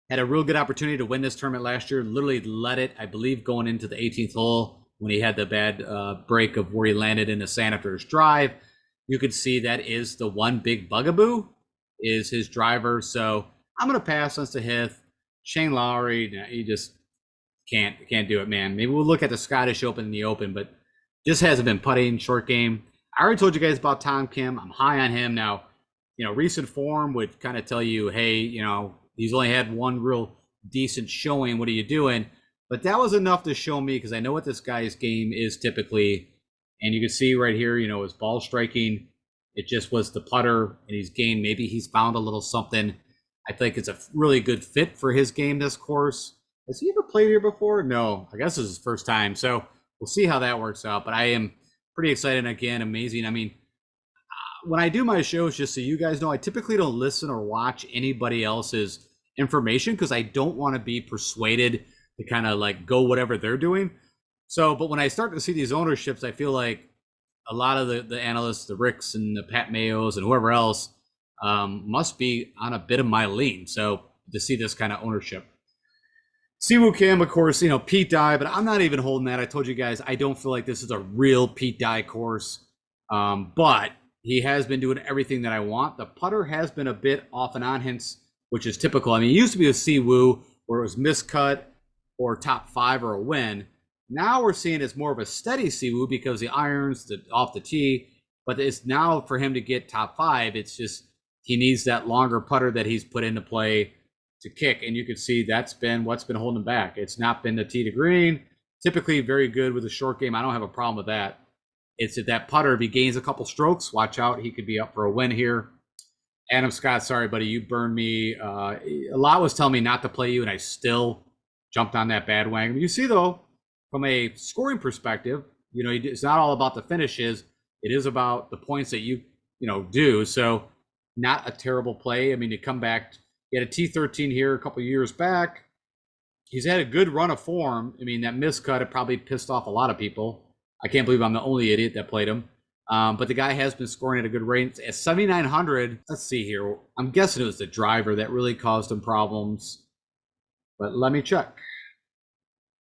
had a real good opportunity to win this tournament last year. Literally led it, I believe, going into the 18th hole when he had the bad break of where he landed in the sand after his drive. You could see that is the one big bugaboo is his driver. So I'm going to pass on Sahith. Shane Lowry, he just can't do it, man. Maybe we'll look at the Scottish Open and the Open, but just hasn't been putting, short game. I already told you guys about Tom Kim. I'm high on him now. Recent form would kind of tell you, hey, he's only had one real decent showing. What are you doing? But that was enough to show me, because I know what this guy's game is typically. And you can see right here, his ball striking. It just was the putter, and he's gained. Maybe he's found a little something. I think it's a really good fit for his game, this course. Has he ever played here before? No, I guess this is his first time. So we'll see how that works out. But I am pretty excited. Again, amazing. when I do my shows, just so you guys know, I typically don't listen or watch anybody else's information because I don't want to be persuaded to kind of like go whatever they're doing. So, but when I start to see these ownerships, I feel like a lot of the analysts, the Ricks and the Pat Mayos and whoever else, must be on a bit of my lean. So to see this kind of ownership. Siwoo Kim, of course, Pete Dye, but I'm not even holding that. I told you guys I don't feel like this is a real Pete Dye course. But he has been doing everything that I want. The putter has been a bit off and on, hence, which is typical. I mean, it used to be a Siwoo where it was miscut or top 5 or a win. Now we're seeing it's more of a steady Siwoo because the irons off the tee. But it's now for him to get top 5, it's just he needs that longer putter that he's put into play to kick. And you can see that's been what's been holding him back. It's not been the tee to green. Typically very good with a short game. I don't have a problem with that. It's that putter, if he gains a couple strokes, watch out. He could be up for a win here. Adam Scott, sorry, buddy, you burned me. A lot was telling me not to play you, and I still jumped on that bandwagon. You see, though, from a scoring perspective, it's not all about the finishes. It is about the points that you do. So not a terrible play. I mean, to come back, he had a T13 here a couple years back. He's had a good run of form. I mean, that miscut, it probably pissed off a lot of people. I can't believe I'm the only idiot that played him. But the guy has been scoring at a good rate. At 7,900, let's see here. I'm guessing it was the driver that really caused him problems. But let me check.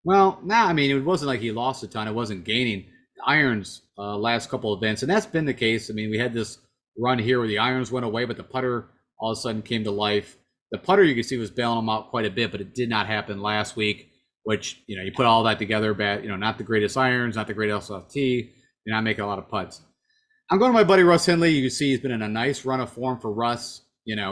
Well, I mean, it wasn't like he lost a ton. It wasn't gaining. The irons last couple of events, and that's been the case. I mean, we had this run here where the irons went away, but the putter all of a sudden came to life. The putter, you can see, was bailing him out quite a bit, but it did not happen last week. Which, you put all that together, bad, not the greatest irons, not the greatest LT, you're not making a lot of putts. I'm going to my buddy Russ Henley. You can see he's been in a nice run of form for Russ, pretty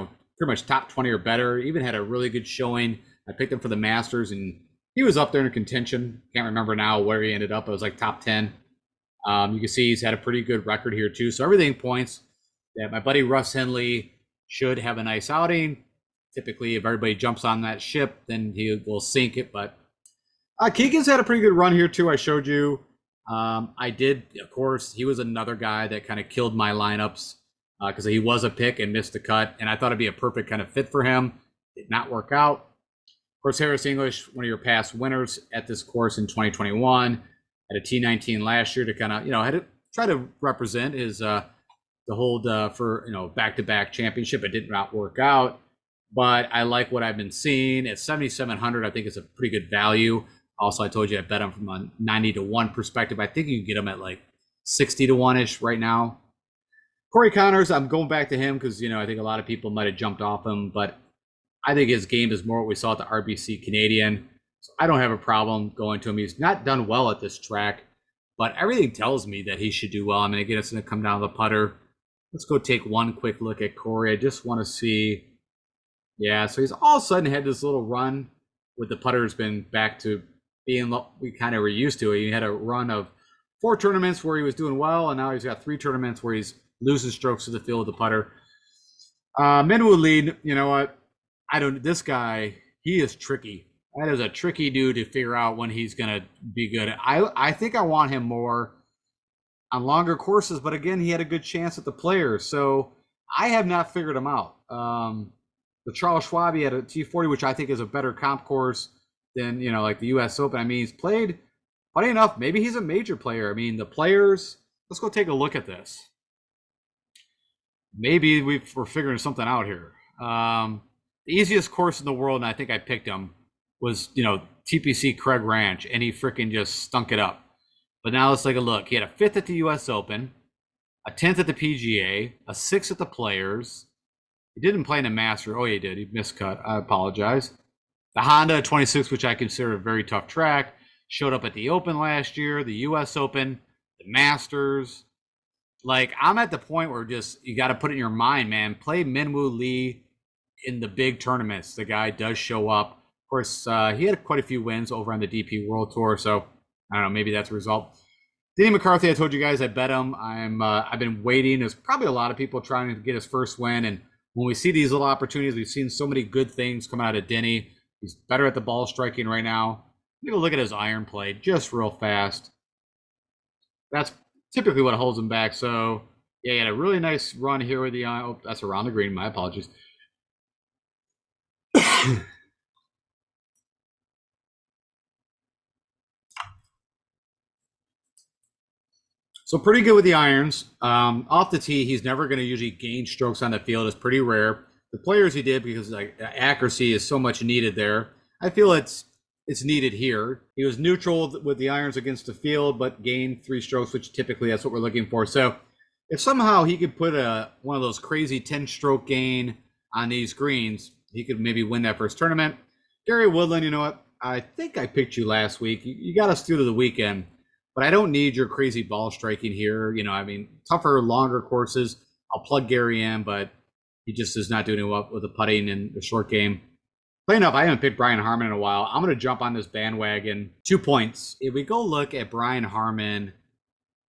much top 20 or better. Even had a really good showing. I picked him for the Masters, and he was up there in contention. Can't remember now where he ended up. It was like top 10. You can see he's had a pretty good record here, too. So everything points that my buddy Russ Henley should have a nice outing. Typically, if everybody jumps on that ship, then he will sink it, but Keegan's had a pretty good run here, too. I showed you. I did, of course, he was another guy that kind of killed my lineups because he was a pick and missed the cut. And I thought it'd be a perfect kind of fit for him. Did not work out. Of course, Harris English, one of your past winners at this course in 2021, had a T19 last year to kind of, had to try to represent his the hold for, back-to-back championship. It did not work out. But I like what I've been seeing. At 7,700, I think it's a pretty good value. Also, I told you I bet him from a 90 to 1 perspective. I think you can get him at like 60 to 1-ish right now. Corey Connors, I'm going back to him because, I think a lot of people might have jumped off him, but I think his game is more what we saw at the RBC Canadian. So I don't have a problem going to him. He's not done well at this track, but everything tells me that he should do well. I mean, again, it's going to come down to the putter. Let's go take one quick look at Corey. I just want to see. Yeah, so he's all of a sudden had this little run with the putter has been back to being we kind of were used to it. He had a run of 4 tournaments where he was doing well, and now he's got 3 tournaments where he's losing strokes to the field with the putter. Minwoo lead, you know what? This guy, he is tricky. That is a tricky dude to figure out when he's going to be good. I think I want him more on longer courses, but again, he had a good chance at the Players, so I have not figured him out. The Charles Schwab, he had a T40, which I think is a better comp course than, like the U.S. Open. I mean, he's played, funny enough, maybe he's a major player. I mean, the Players, let's go take a look at this. Maybe we're figuring something out here. The easiest course in the world, and I think I picked him, was, TPC Craig Ranch, and he freaking just stunk it up. But now let's take a look. He had a 5th at the U.S. Open, a 10th at the PGA, a 6th at the Players. He didn't play in the Master. Oh, he did. He miscut. I apologize. The Honda 26, which I consider a very tough track, showed up at the Open last year, the U.S. Open, the Masters. Like, I'm at the point where just you got to put it in your mind, man. Play Minwoo Lee in the big tournaments. The guy does show up. Of course, he had quite a few wins over on the DP World Tour, so I don't know. Maybe that's a result. Danny McCarthy, I told you guys I bet him. I've been waiting. There's probably a lot of people trying to get his first win, and when we see these little opportunities, we've seen so many good things come out of Denny. He's better at the ball striking right now. Take a look at his iron play just real fast. That's typically what holds him back. So, Yeah, he had a really nice run here with the oh, that's around the green. My apologies. So pretty good with the irons. Off the tee, he's never going to usually gain strokes on the field. It's pretty rare. The players he did because like accuracy is so much needed there. I feel it's needed here. He was neutral with the irons against the field, but gained 3 strokes, which typically that's what we're looking for. So if somehow he could put one of those crazy 10-stroke gain on these greens, he could maybe win that first tournament. Gary Woodland, you know what? I think I picked you last week. You got us through to the weekend. But I don't need your crazy ball striking here. You know, I mean, tougher, longer courses. I'll plug Gary in, but he just is not doing well with the putting in the short game. Plain enough, I haven't picked Brian Harman in a while. I'm going to jump on this bandwagon. 2 points. If we go look at Brian Harman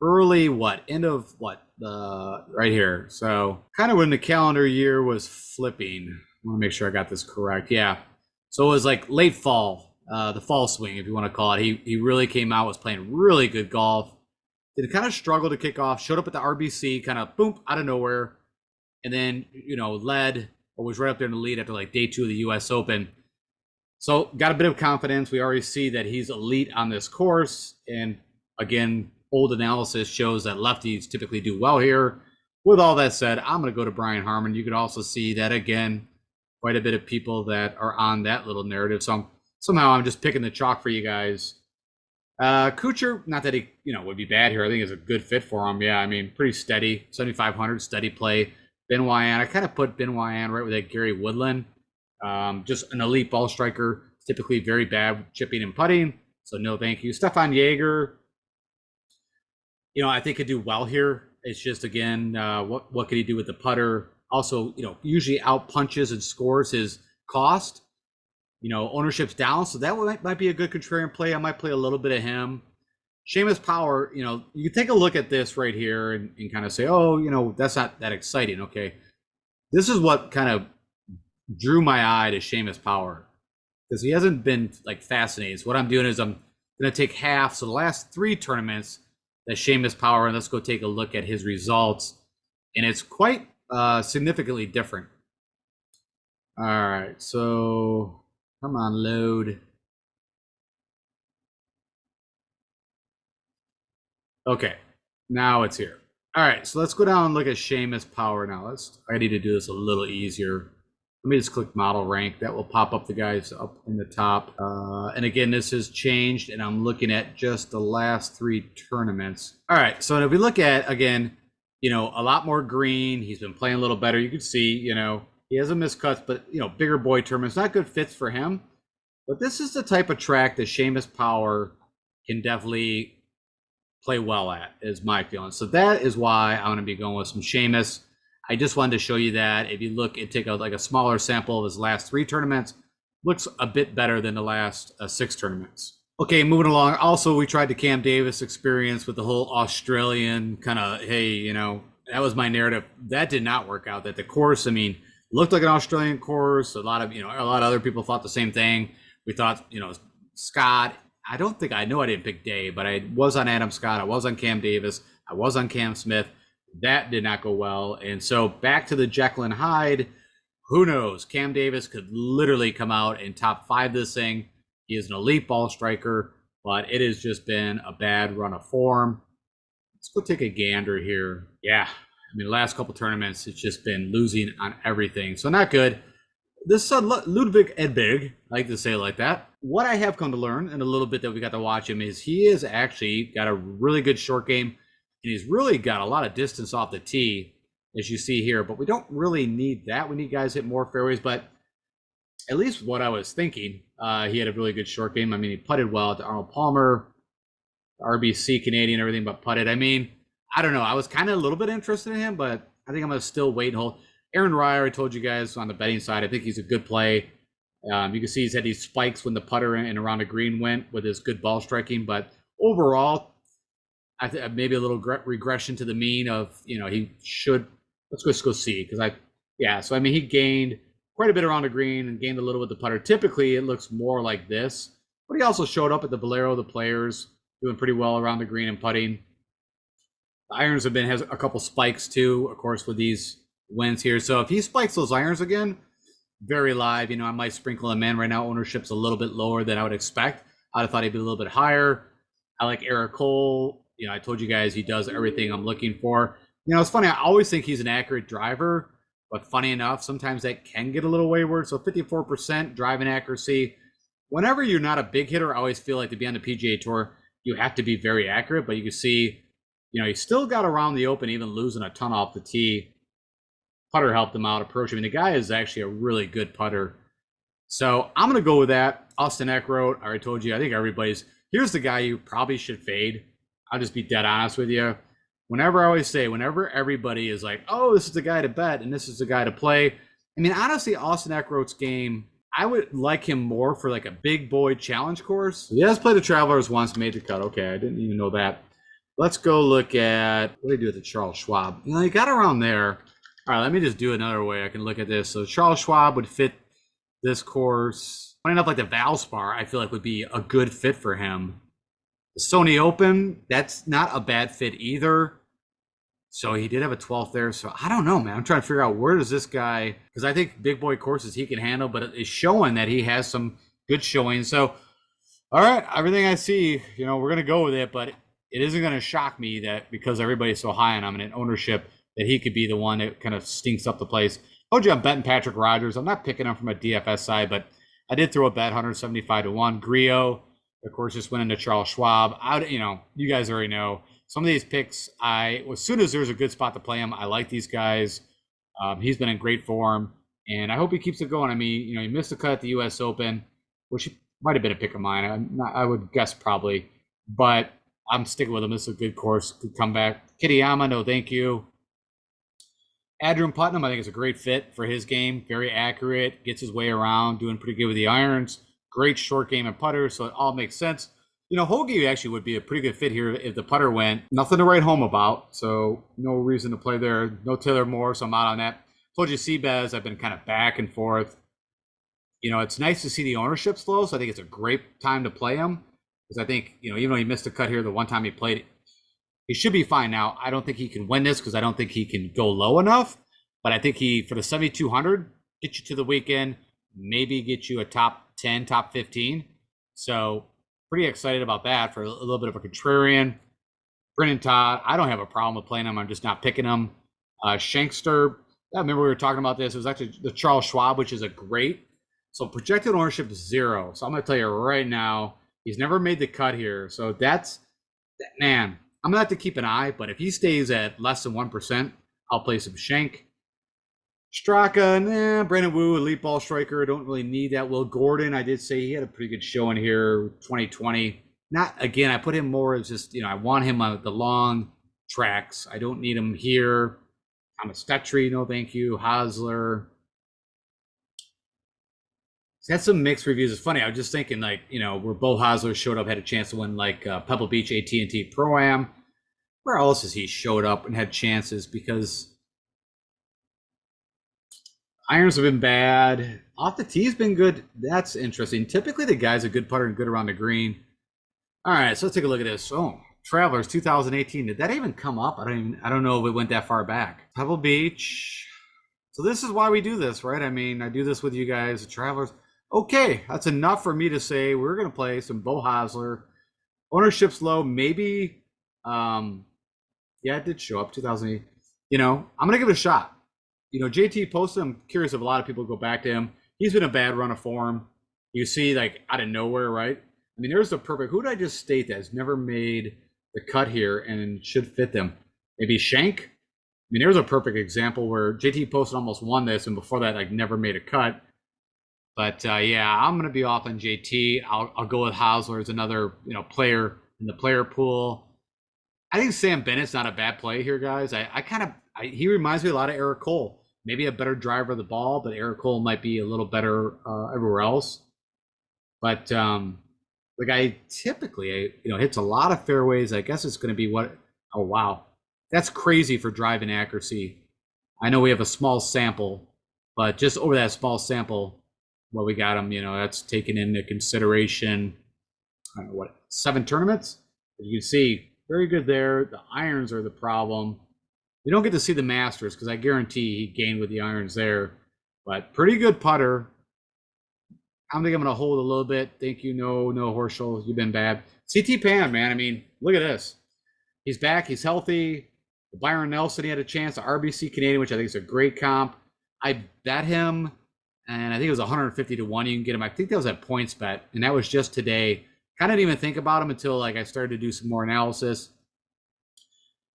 early, end of right here. So kind of when the calendar year was flipping. I want to make sure I got this correct. Yeah. So it was like late fall, the fall swing, if you want to call it. He really came out, was playing really good golf. Did kind of struggle to kick off, showed up at the RBC, kind of boom, out of nowhere. And then, led or was right up there in the lead after like day 2 of the US Open. So got a bit of confidence. We already see that he's elite on this course. And again, old analysis shows that lefties typically do well here. With all that said, I'm going to go to Brian Harman. You could also see that, again, quite a bit of people that are on that little narrative. So somehow I'm just picking the chalk for you guys. Kuchar, not that he, would be bad here. I think it's a good fit for him. Yeah, I mean, pretty steady, 7,500, steady play. Ben Wyan, I kind of put Ben Wyan right with that Gary Woodland. Just an elite ball striker, typically very bad chipping and putting. So no, thank you. Stefan Jaeger, I think could do well here. It's just, again, what could he do with the putter? Also, usually out punches and scores his cost. Ownership's down, so that might be a good contrarian play. I might play a little bit of him. Seamus Power, you can take a look at this right here and kind of say, oh, that's not that exciting. Okay. This is what kind of drew my eye to Seamus Power because he hasn't been like fascinating. So what I'm doing is I'm going to take half. So the last 3 tournaments that Seamus Power, and let's go take a look at his results. And it's quite significantly different. All right. So come on, load. Okay, now it's here. All right, so let's go down and look at Seamus Power now. I need to do this a little easier. Let me just click model rank. That will pop up the guys up in the top. And again, this has changed, and I'm looking at just the last 3 tournaments. All right, so if we look at, again, a lot more green. He's been playing a little better. You can see, he has a miscuts, but, bigger boy tournaments, not good fits for him. But this is the type of track that Seamus Power can definitely play well at, is my feeling. So that is why I'm going to be going with some Seamus. I just wanted to show you that. If you look and take a smaller sample of his last 3 tournaments, looks a bit better than the last 6 tournaments. Okay, moving along. Also, we tried the Cam Davis experience with the whole Australian kind of, hey, that was my narrative. That did not work out. That the course, looked like an Australian course. A lot of other people thought the same thing. We thought, Scott. I know I didn't pick Dave, but I was on Adam Scott. I was on Cam Davis. I was on Cam Smith. That did not go well. And so back to the Jekyll and Hyde. Who knows? Cam Davis could literally come out and top 5 this thing. He is an elite ball striker, but it has just been a bad run of form. Let's go take a gander here. Yeah, the last couple tournaments, it's just been losing on everything. So not good. This son, Ludwig Edberg, I like to say it like that. What I have come to learn in a little bit that we got to watch him is he has actually got a really good short game, and he's really got a lot of distance off the tee, as you see here. But we don't really need that. We need guys hit more fairways. But at least what I was thinking, he had a really good short game. He putted well to Arnold Palmer, RBC Canadian, everything but putted. I don't know. I was kind of a little bit interested in him, but I think I'm going to still wait and hold. Aaron Ryer, I told you guys on the betting side, I think he's a good play. You can see he's had these spikes when the putter and around the green went with his good ball striking. But overall, I think maybe a little regression to the mean of, he should. Let's just go see. So he gained quite a bit around the green and gained a little with the putter. Typically, it looks more like this. But he also showed up at the Bolero, the Players, doing pretty well around the green and putting. The irons has a couple spikes too, of course, with these wins here. So if he spikes those irons again, very live. I might sprinkle him in. Right now, ownership's a little bit lower than I would expect. I'd have thought he'd be a little bit higher. I like Eric Cole. I told you guys he does everything I'm looking for. It's funny. I always think he's an accurate driver, but funny enough, sometimes that can get a little wayward. So 54% driving accuracy. Whenever you're not a big hitter, I always feel like to be on the PGA Tour, you have to be very accurate. But you can see, he still got around the Open, even losing a ton off the tee. Putter helped him out approach. The guy is actually a really good putter. So I'm going to go with that. Austin Eckroat, I already told you, I think here's the guy you probably should fade. I'll just be dead honest with you. Whenever everybody is like, oh, this is the guy to bet and this is the guy to play. Honestly, Austin Eckroat's game, I would like him more for like a big boy challenge course. He has played the Travelers once, made the cut. Okay, I didn't even know that. Let's go look at, what did he do at the Charles Schwab? He got around there. All right, let me just do another way I can look at this. So Charles Schwab would fit this course. Funny enough, like the Valspar, I feel like would be a good fit for him. The Sony Open, that's not a bad fit either. So he did have a 12th there. So I don't know, man. I'm trying to figure out where does this guy, because I think big boy courses he can handle, but it's showing that he has some good showing. So, all right, everything I see, we're going to go with it, but it isn't going to shock me that because everybody's so high on him and in ownership, that he could be the one that kind of stinks up the place. I told you I'm betting Patrick Rogers. I'm not picking him from a DFS side, but I did throw a bet 175 to 1. Griot, of course, just went into Charles Schwab. You guys already know. Some of these picks, as soon as there's a good spot to play him, I like these guys. He's been in great form, and I hope he keeps it going. He missed the cut at the U.S. Open, which might have been a pick of mine. I would guess probably, but I'm sticking with him. This is a good course. Good comeback. Kitayama, no thank you. Adrian Putnam, I think, is a great fit for his game. Very accurate, gets his way around, doing pretty good with the irons. Great short game and putter, so it all makes sense. Hoagie actually would be a pretty good fit here if the putter went. Nothing to write home about, so no reason to play there. No Taylor Moore, so I'm out on that. Told you Seabez, I've been kind of back and forth. It's nice to see the ownership slow, so I think it's a great time to play him. Because I think, even though he missed a cut here the one time he played, he should be fine now. I don't think he can win this because I don't think he can go low enough. But I think for the 7,200, get you to the weekend, maybe get you a top 10, top 15. So pretty excited about that for a little bit of a contrarian. Brennan Todd, I don't have a problem with playing him. I'm just not picking him. Shankster, I remember we were talking about this. It was actually the Charles Schwab, which is a great. So projected ownership is 0. So I'm going to tell you right now, he's never made the cut here. So man, I'm going to have to keep an eye. But if he stays at less than 1%, I'll play some Shank. Straka, Brandon Wu, elite ball striker. Don't really need that. Will Gordon, I did say he had a pretty good showing here, 2020. I put him more as just, I want him on the long tracks. I don't need him here. Thomas Stetry, no thank you. Hosler. Had some mixed reviews. It's funny. I was just thinking, where Bo Hosler showed up, had a chance to win, Pebble Beach AT&T Pro-Am. Where else has he showed up and had chances? Because irons have been bad. Off the tee's been good. That's interesting. Typically, the guy's a good putter and good around the green. All right, so let's take a look at this. Oh, Travelers 2018. Did that even come up? I don't know if it went that far back. Pebble Beach. So this is why we do this, right? I do this with you guys, the Travelers. Okay, that's enough for me to say we're going to play some Bo Hosler. Ownership's low, maybe. It did show up 2008. I'm going to give it a shot. JT posted, I'm curious if a lot of people go back to him. He's been a bad run of form. You see, out of nowhere, right? There's the perfect. Who did I just state that has never made the cut here and should fit them? Maybe Shank? There's a perfect example where JT posted almost won this, and before that, never made a cut. But I'm going to be off on JT. I'll go with Hosler as another player in the player pool. I think Sam Bennett's not a bad play here, guys. He reminds me a lot of Eric Cole. Maybe a better driver of the ball, but Eric Cole might be a little better everywhere else. But the guy typically hits a lot of fairways. I guess it's going to be what? Oh wow, that's crazy for driving accuracy. I know we have a small sample, but just over that small sample, what we got him, that's taken into consideration. I don't know what 7 tournaments. You can see Very good there. The irons are the problem. You don't get to see the Masters because I guarantee he gained with the irons there. But pretty good putter. I don't think I'm going to hold a little bit. Thank you. No, Horschel. You've been bad. CT Pan, man. I mean, look at this. He's back. He's healthy. Byron Nelson, he had a chance. The RBC Canadian, which I think is a great comp. I bet him, and I think it was 150 to 1. You can get him. I think that was at points bet, and that was just today. Kind of didn't even think about him until like I started to do some more analysis.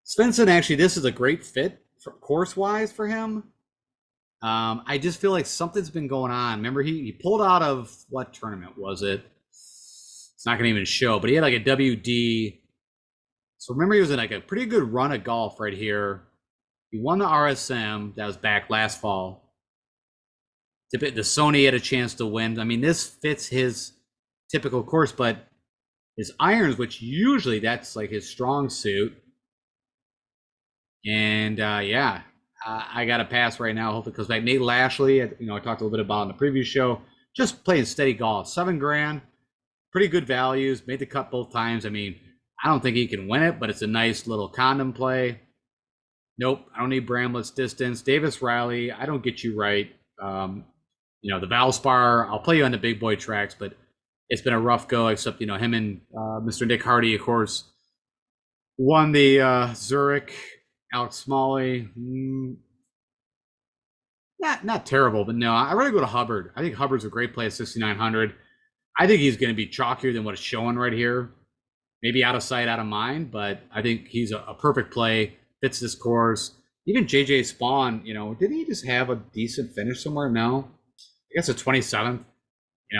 Svensson, actually, this is a great fit course-wise for him. I just feel like something's been going on. Remember, he pulled out of what tournament was it? It's not going to even show, but he had like a WD. So remember, he was in like a pretty good run of golf right here. He won the RSM. That was back last fall. The Sony had a chance to win. I mean, this fits his typical course, but his irons, which usually that's like his strong suit. And yeah, I got to pass right now. Hopefully, because like Nate Lashley, I talked a little bit about in the previous show, just playing steady golf. $7,000, pretty good values. Made the cut both times. I mean, I don't think he can win it, but it's a nice little condom play. Nope, I don't need Bramlett's distance. Davis Riley, I don't get you right. The Valspar, I'll play you on the big boy tracks, but it's been a rough go, except, him and Mr. Nick Hardy, of course, won the Zurich. Alex Smalley, not terrible, but no, I'd rather go to Hubbard. I think Hubbard's a great play at 6,900. I think he's going to be chalkier than what it's showing right here. Maybe out of sight, out of mind, but I think he's a perfect play, fits this course. Even JJ Spawn, didn't he just have a decent finish somewhere? No. I guess a 27th.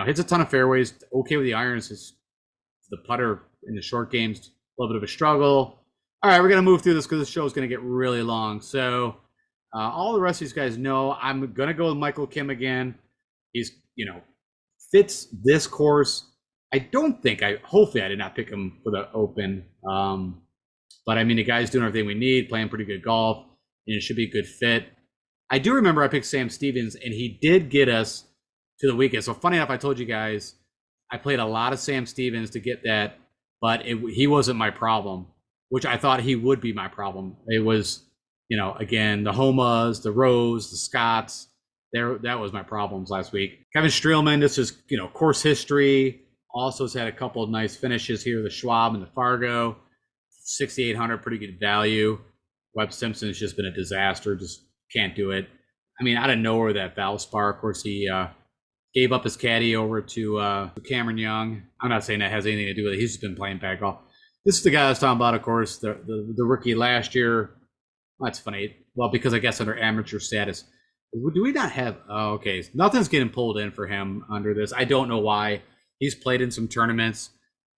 Hits a ton of fairways, okay with the irons. The putter in the short game's a little bit of a struggle. All right, we're going to move through this because the show is going to get really long. So all the rest of these guys know I'm going to go with Michael Kim again. He's, fits this course. Hopefully I did not pick him for the Open. But I mean, the guy's doing everything we need, playing pretty good golf, and it should be a good fit. I do remember I picked Sam Stevens, and he did get us to the weekend. So funny enough, I told you guys, I played a lot of Sam Stevens to get that, but he wasn't my problem, which I thought he would be my problem. It was, again, the Homas, the Rose, the Scotts. That was my problems last week. Kevin Streelman, this is, course history. Also has had a couple of nice finishes here, the Schwab and the Fargo. 6,800, pretty good value. Webb Simpson has just been a disaster. Just can't do it. I mean, out of nowhere, that Valspar, of course, he gave up his caddy over to Cameron Young. I'm not saying that has anything to do with it. He's just been playing bad golf. This is the guy I was talking about, of course, the rookie last year. Well, that's funny. Well, because I guess under amateur status. Do we not have... Oh, okay. Nothing's getting pulled in for him under this. I don't know why. He's played in some tournaments.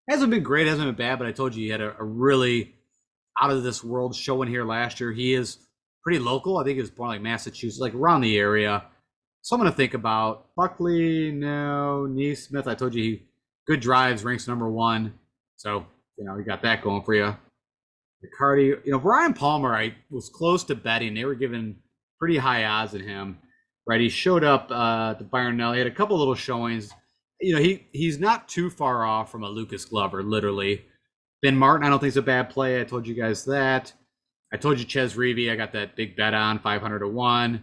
Hasn't been great, hasn't been bad, but I told you he had a really out-of-this-world showing here last year. He is pretty local. I think he was born like Massachusetts, like around the area. Someone to think about. Buckley, no. Neesmith, I told you good drives, ranks number 1. So, you got that going for you. Riccardi, Brian Palmer, I was close to betting. They were giving pretty high odds on him, right? He showed up to Byron Nelly, had a couple little showings. He's not too far off from a Lucas Glover, literally. Ben Martin, I don't think is a bad play. I told you guys that. I told you Ches Reavie, I got that big bet on, 500 to 1. Of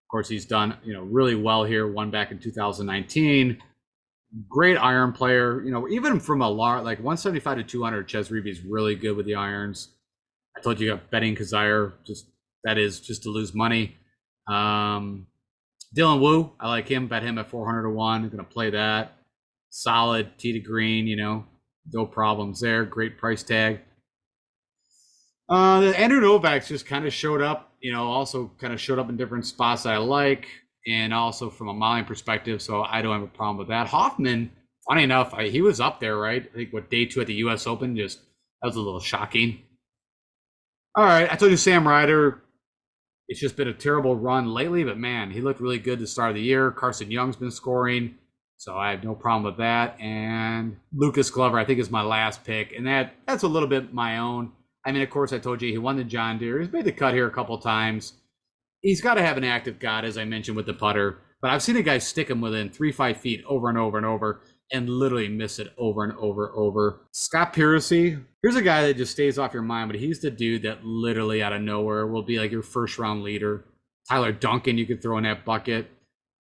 course, he's done, really well here, won back in 2019. Great iron player, even from a large, like 175 to 200, Ches Reavie is really good with the irons. I told you got betting Kazire, just to lose money. Dylan Wu, I like him, bet him at 400 to 1. I'm going to play that. Solid tee to green, no problems there. Great price tag. Andrew Novak's just kind of showed up, also kind of showed up in different spots that I like, and also from a modeling perspective, so I don't have a problem with that. Hoffman, funny enough, he was up there, right? I think day 2 at the U.S. Open, that was a little shocking. All right, I told you Sam Ryder, it's just been a terrible run lately, but man, he looked really good at the start of the year. Carson Young's been scoring, so I have no problem with that. And Lucas Glover, I think, is my last pick, and that's a little bit my own. I mean, of course, I told you he won the John Deere. He's made the cut here a couple times. He's got to have an active God, as I mentioned, with the putter. But I've seen a guy stick him within 3-5 feet over and over and over. and literally miss it over and over and over. Scott Piercy, here's a guy that just stays off your mind, but he's the dude that literally out of nowhere will be like your first round leader. Tyler Duncan, you could throw in that bucket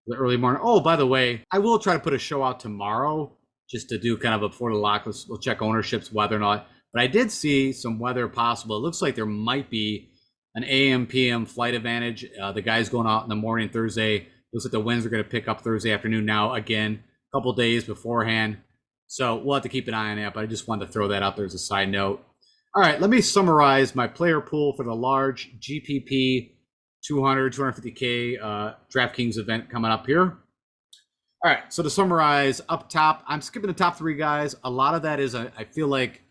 the early morning. Oh, by the way, I will try to put a show out tomorrow just to do kind of a before the lock. We'll check ownerships, whether or not. But I did see some weather possible. It looks like there might be an AM PM flight advantage. The guys going out in the morning Thursday. Looks like the winds are going to pick up Thursday afternoon now again, a couple days beforehand. So we'll have to keep an eye on that, but I just wanted to throw that out there as a side note. All right, let me summarize my player pool for the large GPP 200, 250K DraftKings event coming up here. All right, so to summarize, up top, I'm skipping the top three guys. A lot of that is, I feel like,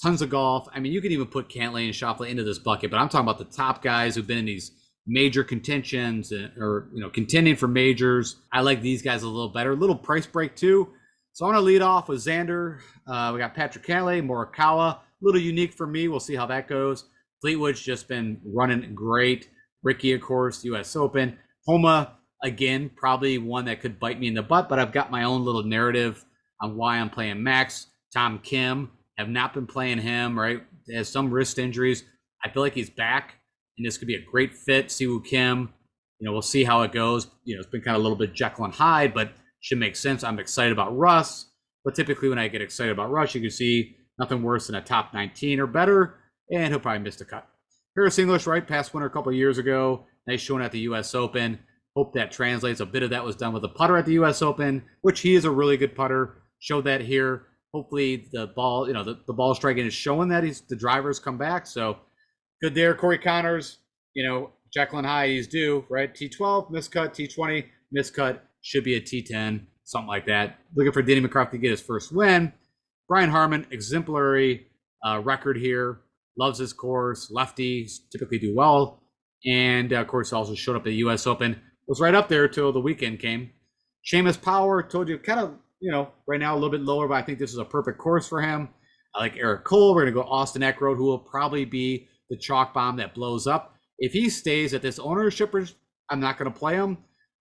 tons of golf. I mean, you could even put Cantlay and Schauffele into this bucket, but I'm talking about the top guys who've been in these major contentions or contending for majors. I like these guys a little better. A little price break too. So I want to lead off with Xander. We got Patrick Cantlay, Morikawa. A little unique for me. We'll see how that goes. Fleetwood's just been running great. Ricky, of course, U.S. Open. Homa, again, probably one that could bite me in the butt, but I've got my own little narrative on why I'm playing Max. Tom Kim, have not been playing him, right? Has some wrist injuries. I feel like he's back, and this could be a great fit. Siwoo Kim, we'll see how it goes. It's been kind of a little bit Jekyll and Hyde, but should make sense. I'm excited about Russ, but typically when I get excited about Russ, you can see nothing worse than a top 19 or better, and he'll probably miss the cut. Harris English, right? Past winner a couple of years ago. Nice showing at the U.S. Open. Hope that translates. A bit of that was done with a putter at the U.S. Open, which he is a really good putter. Showed that here. Hopefully the ball, the ball striking is showing that the drivers come back. So good there. Corey Connors, Jekyll and Hyde, he's due, right? T12, miscut, T20, miscut, should be a T10, something like that. Looking for Denny McCarthy to get his first win. Brian Harman, exemplary record here. Loves his course. Lefties typically do well. And, of course, also showed up at the U.S. Open. Was right up there till the weekend came. Seamus Power, told you, kind of, right now a little bit lower, but I think this is a perfect course for him. I like Eric Cole. We're going to go Austin Eckroad, who will probably be the chalk bomb that blows up. If he stays at this ownership, I'm not going to play him.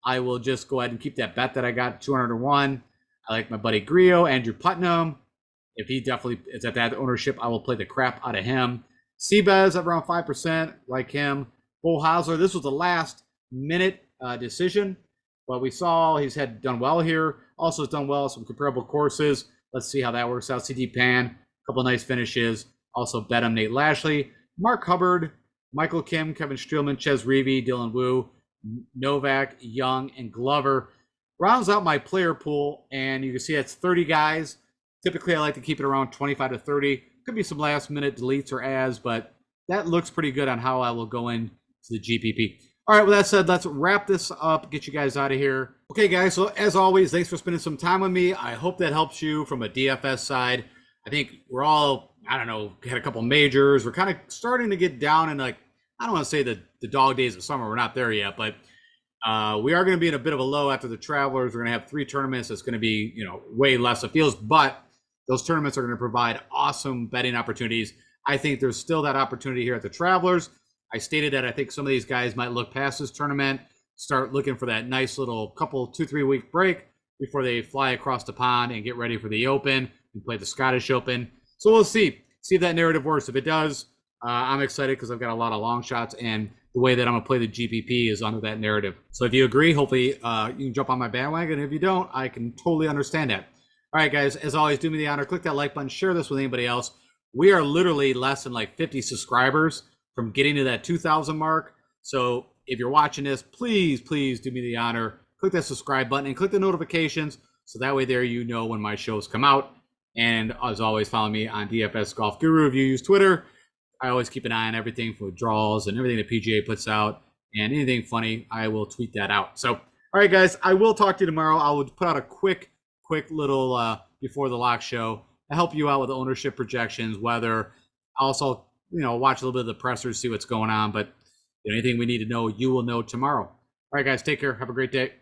I will just go ahead and keep that bet that I got, 201. I like my buddy Griot, Andrew Putnam. If he definitely is at that ownership, I will play the crap out of him. Seabez at around 5%, like him. Bo Hosler, this was the last minute decision, but we saw he's done well here. Also has done well some comparable courses. Let's see how that works out. CD Pan, a couple of nice finishes. Also bet him Nate Lashley, Mark Hubbard, Michael Kim, Kevin Streelman, Ches Reavie, Dylan Wu, Novak, Young, and Glover. Rounds out my player pool, and you can see it's 30 guys. Typically, I like to keep it around 25 to 30. Could be some last-minute deletes or adds, but that looks pretty good on how I will go into the GPP. All right, with that said, let's wrap this up, get you guys out of here. Okay, guys, so as always, thanks for spending some time with me. I hope that helps you from a DFS side. I think we're all, had a couple majors. We're kind of starting to get down in, I don't want to say the dog days of summer. We're not there yet, but we are going to be in a bit of a low after the Travelers. We're going to have 3 tournaments. It's going to be, way less of fields, but those tournaments are going to provide awesome betting opportunities. I think there's still that opportunity here at the Travelers. I stated that I think some of these guys might look past this tournament, start looking for that nice little 2-3 week break before they fly across the pond and get ready for the Open and play the Scottish Open. So we'll see if that narrative works. If it does, I'm excited because I've got a lot of long shots, and the way that I'm going to play the GPP is under that narrative. So if you agree, hopefully you can jump on my bandwagon. If you don't, I can totally understand that. All right, guys, as always, do me the honor, click that like button, share this with anybody else. We are literally less than 50 subscribers from getting to that 2,000 mark. So if you're watching this, please do me the honor, click that subscribe button and click the notifications so that way there you know when my shows come out. And as always, follow me on DFS Golf Guru. If you use Twitter, I always keep an eye on everything for withdrawals and everything the PGA puts out, and anything funny, I will tweet that out. So, all right, guys, I will talk to you tomorrow. I will put out a quick little before the lock show to help you out with ownership projections, whether also, watch a little bit of the pressers, see what's going on. But anything we need to know, you will know tomorrow. All right, guys, take care. Have a great day.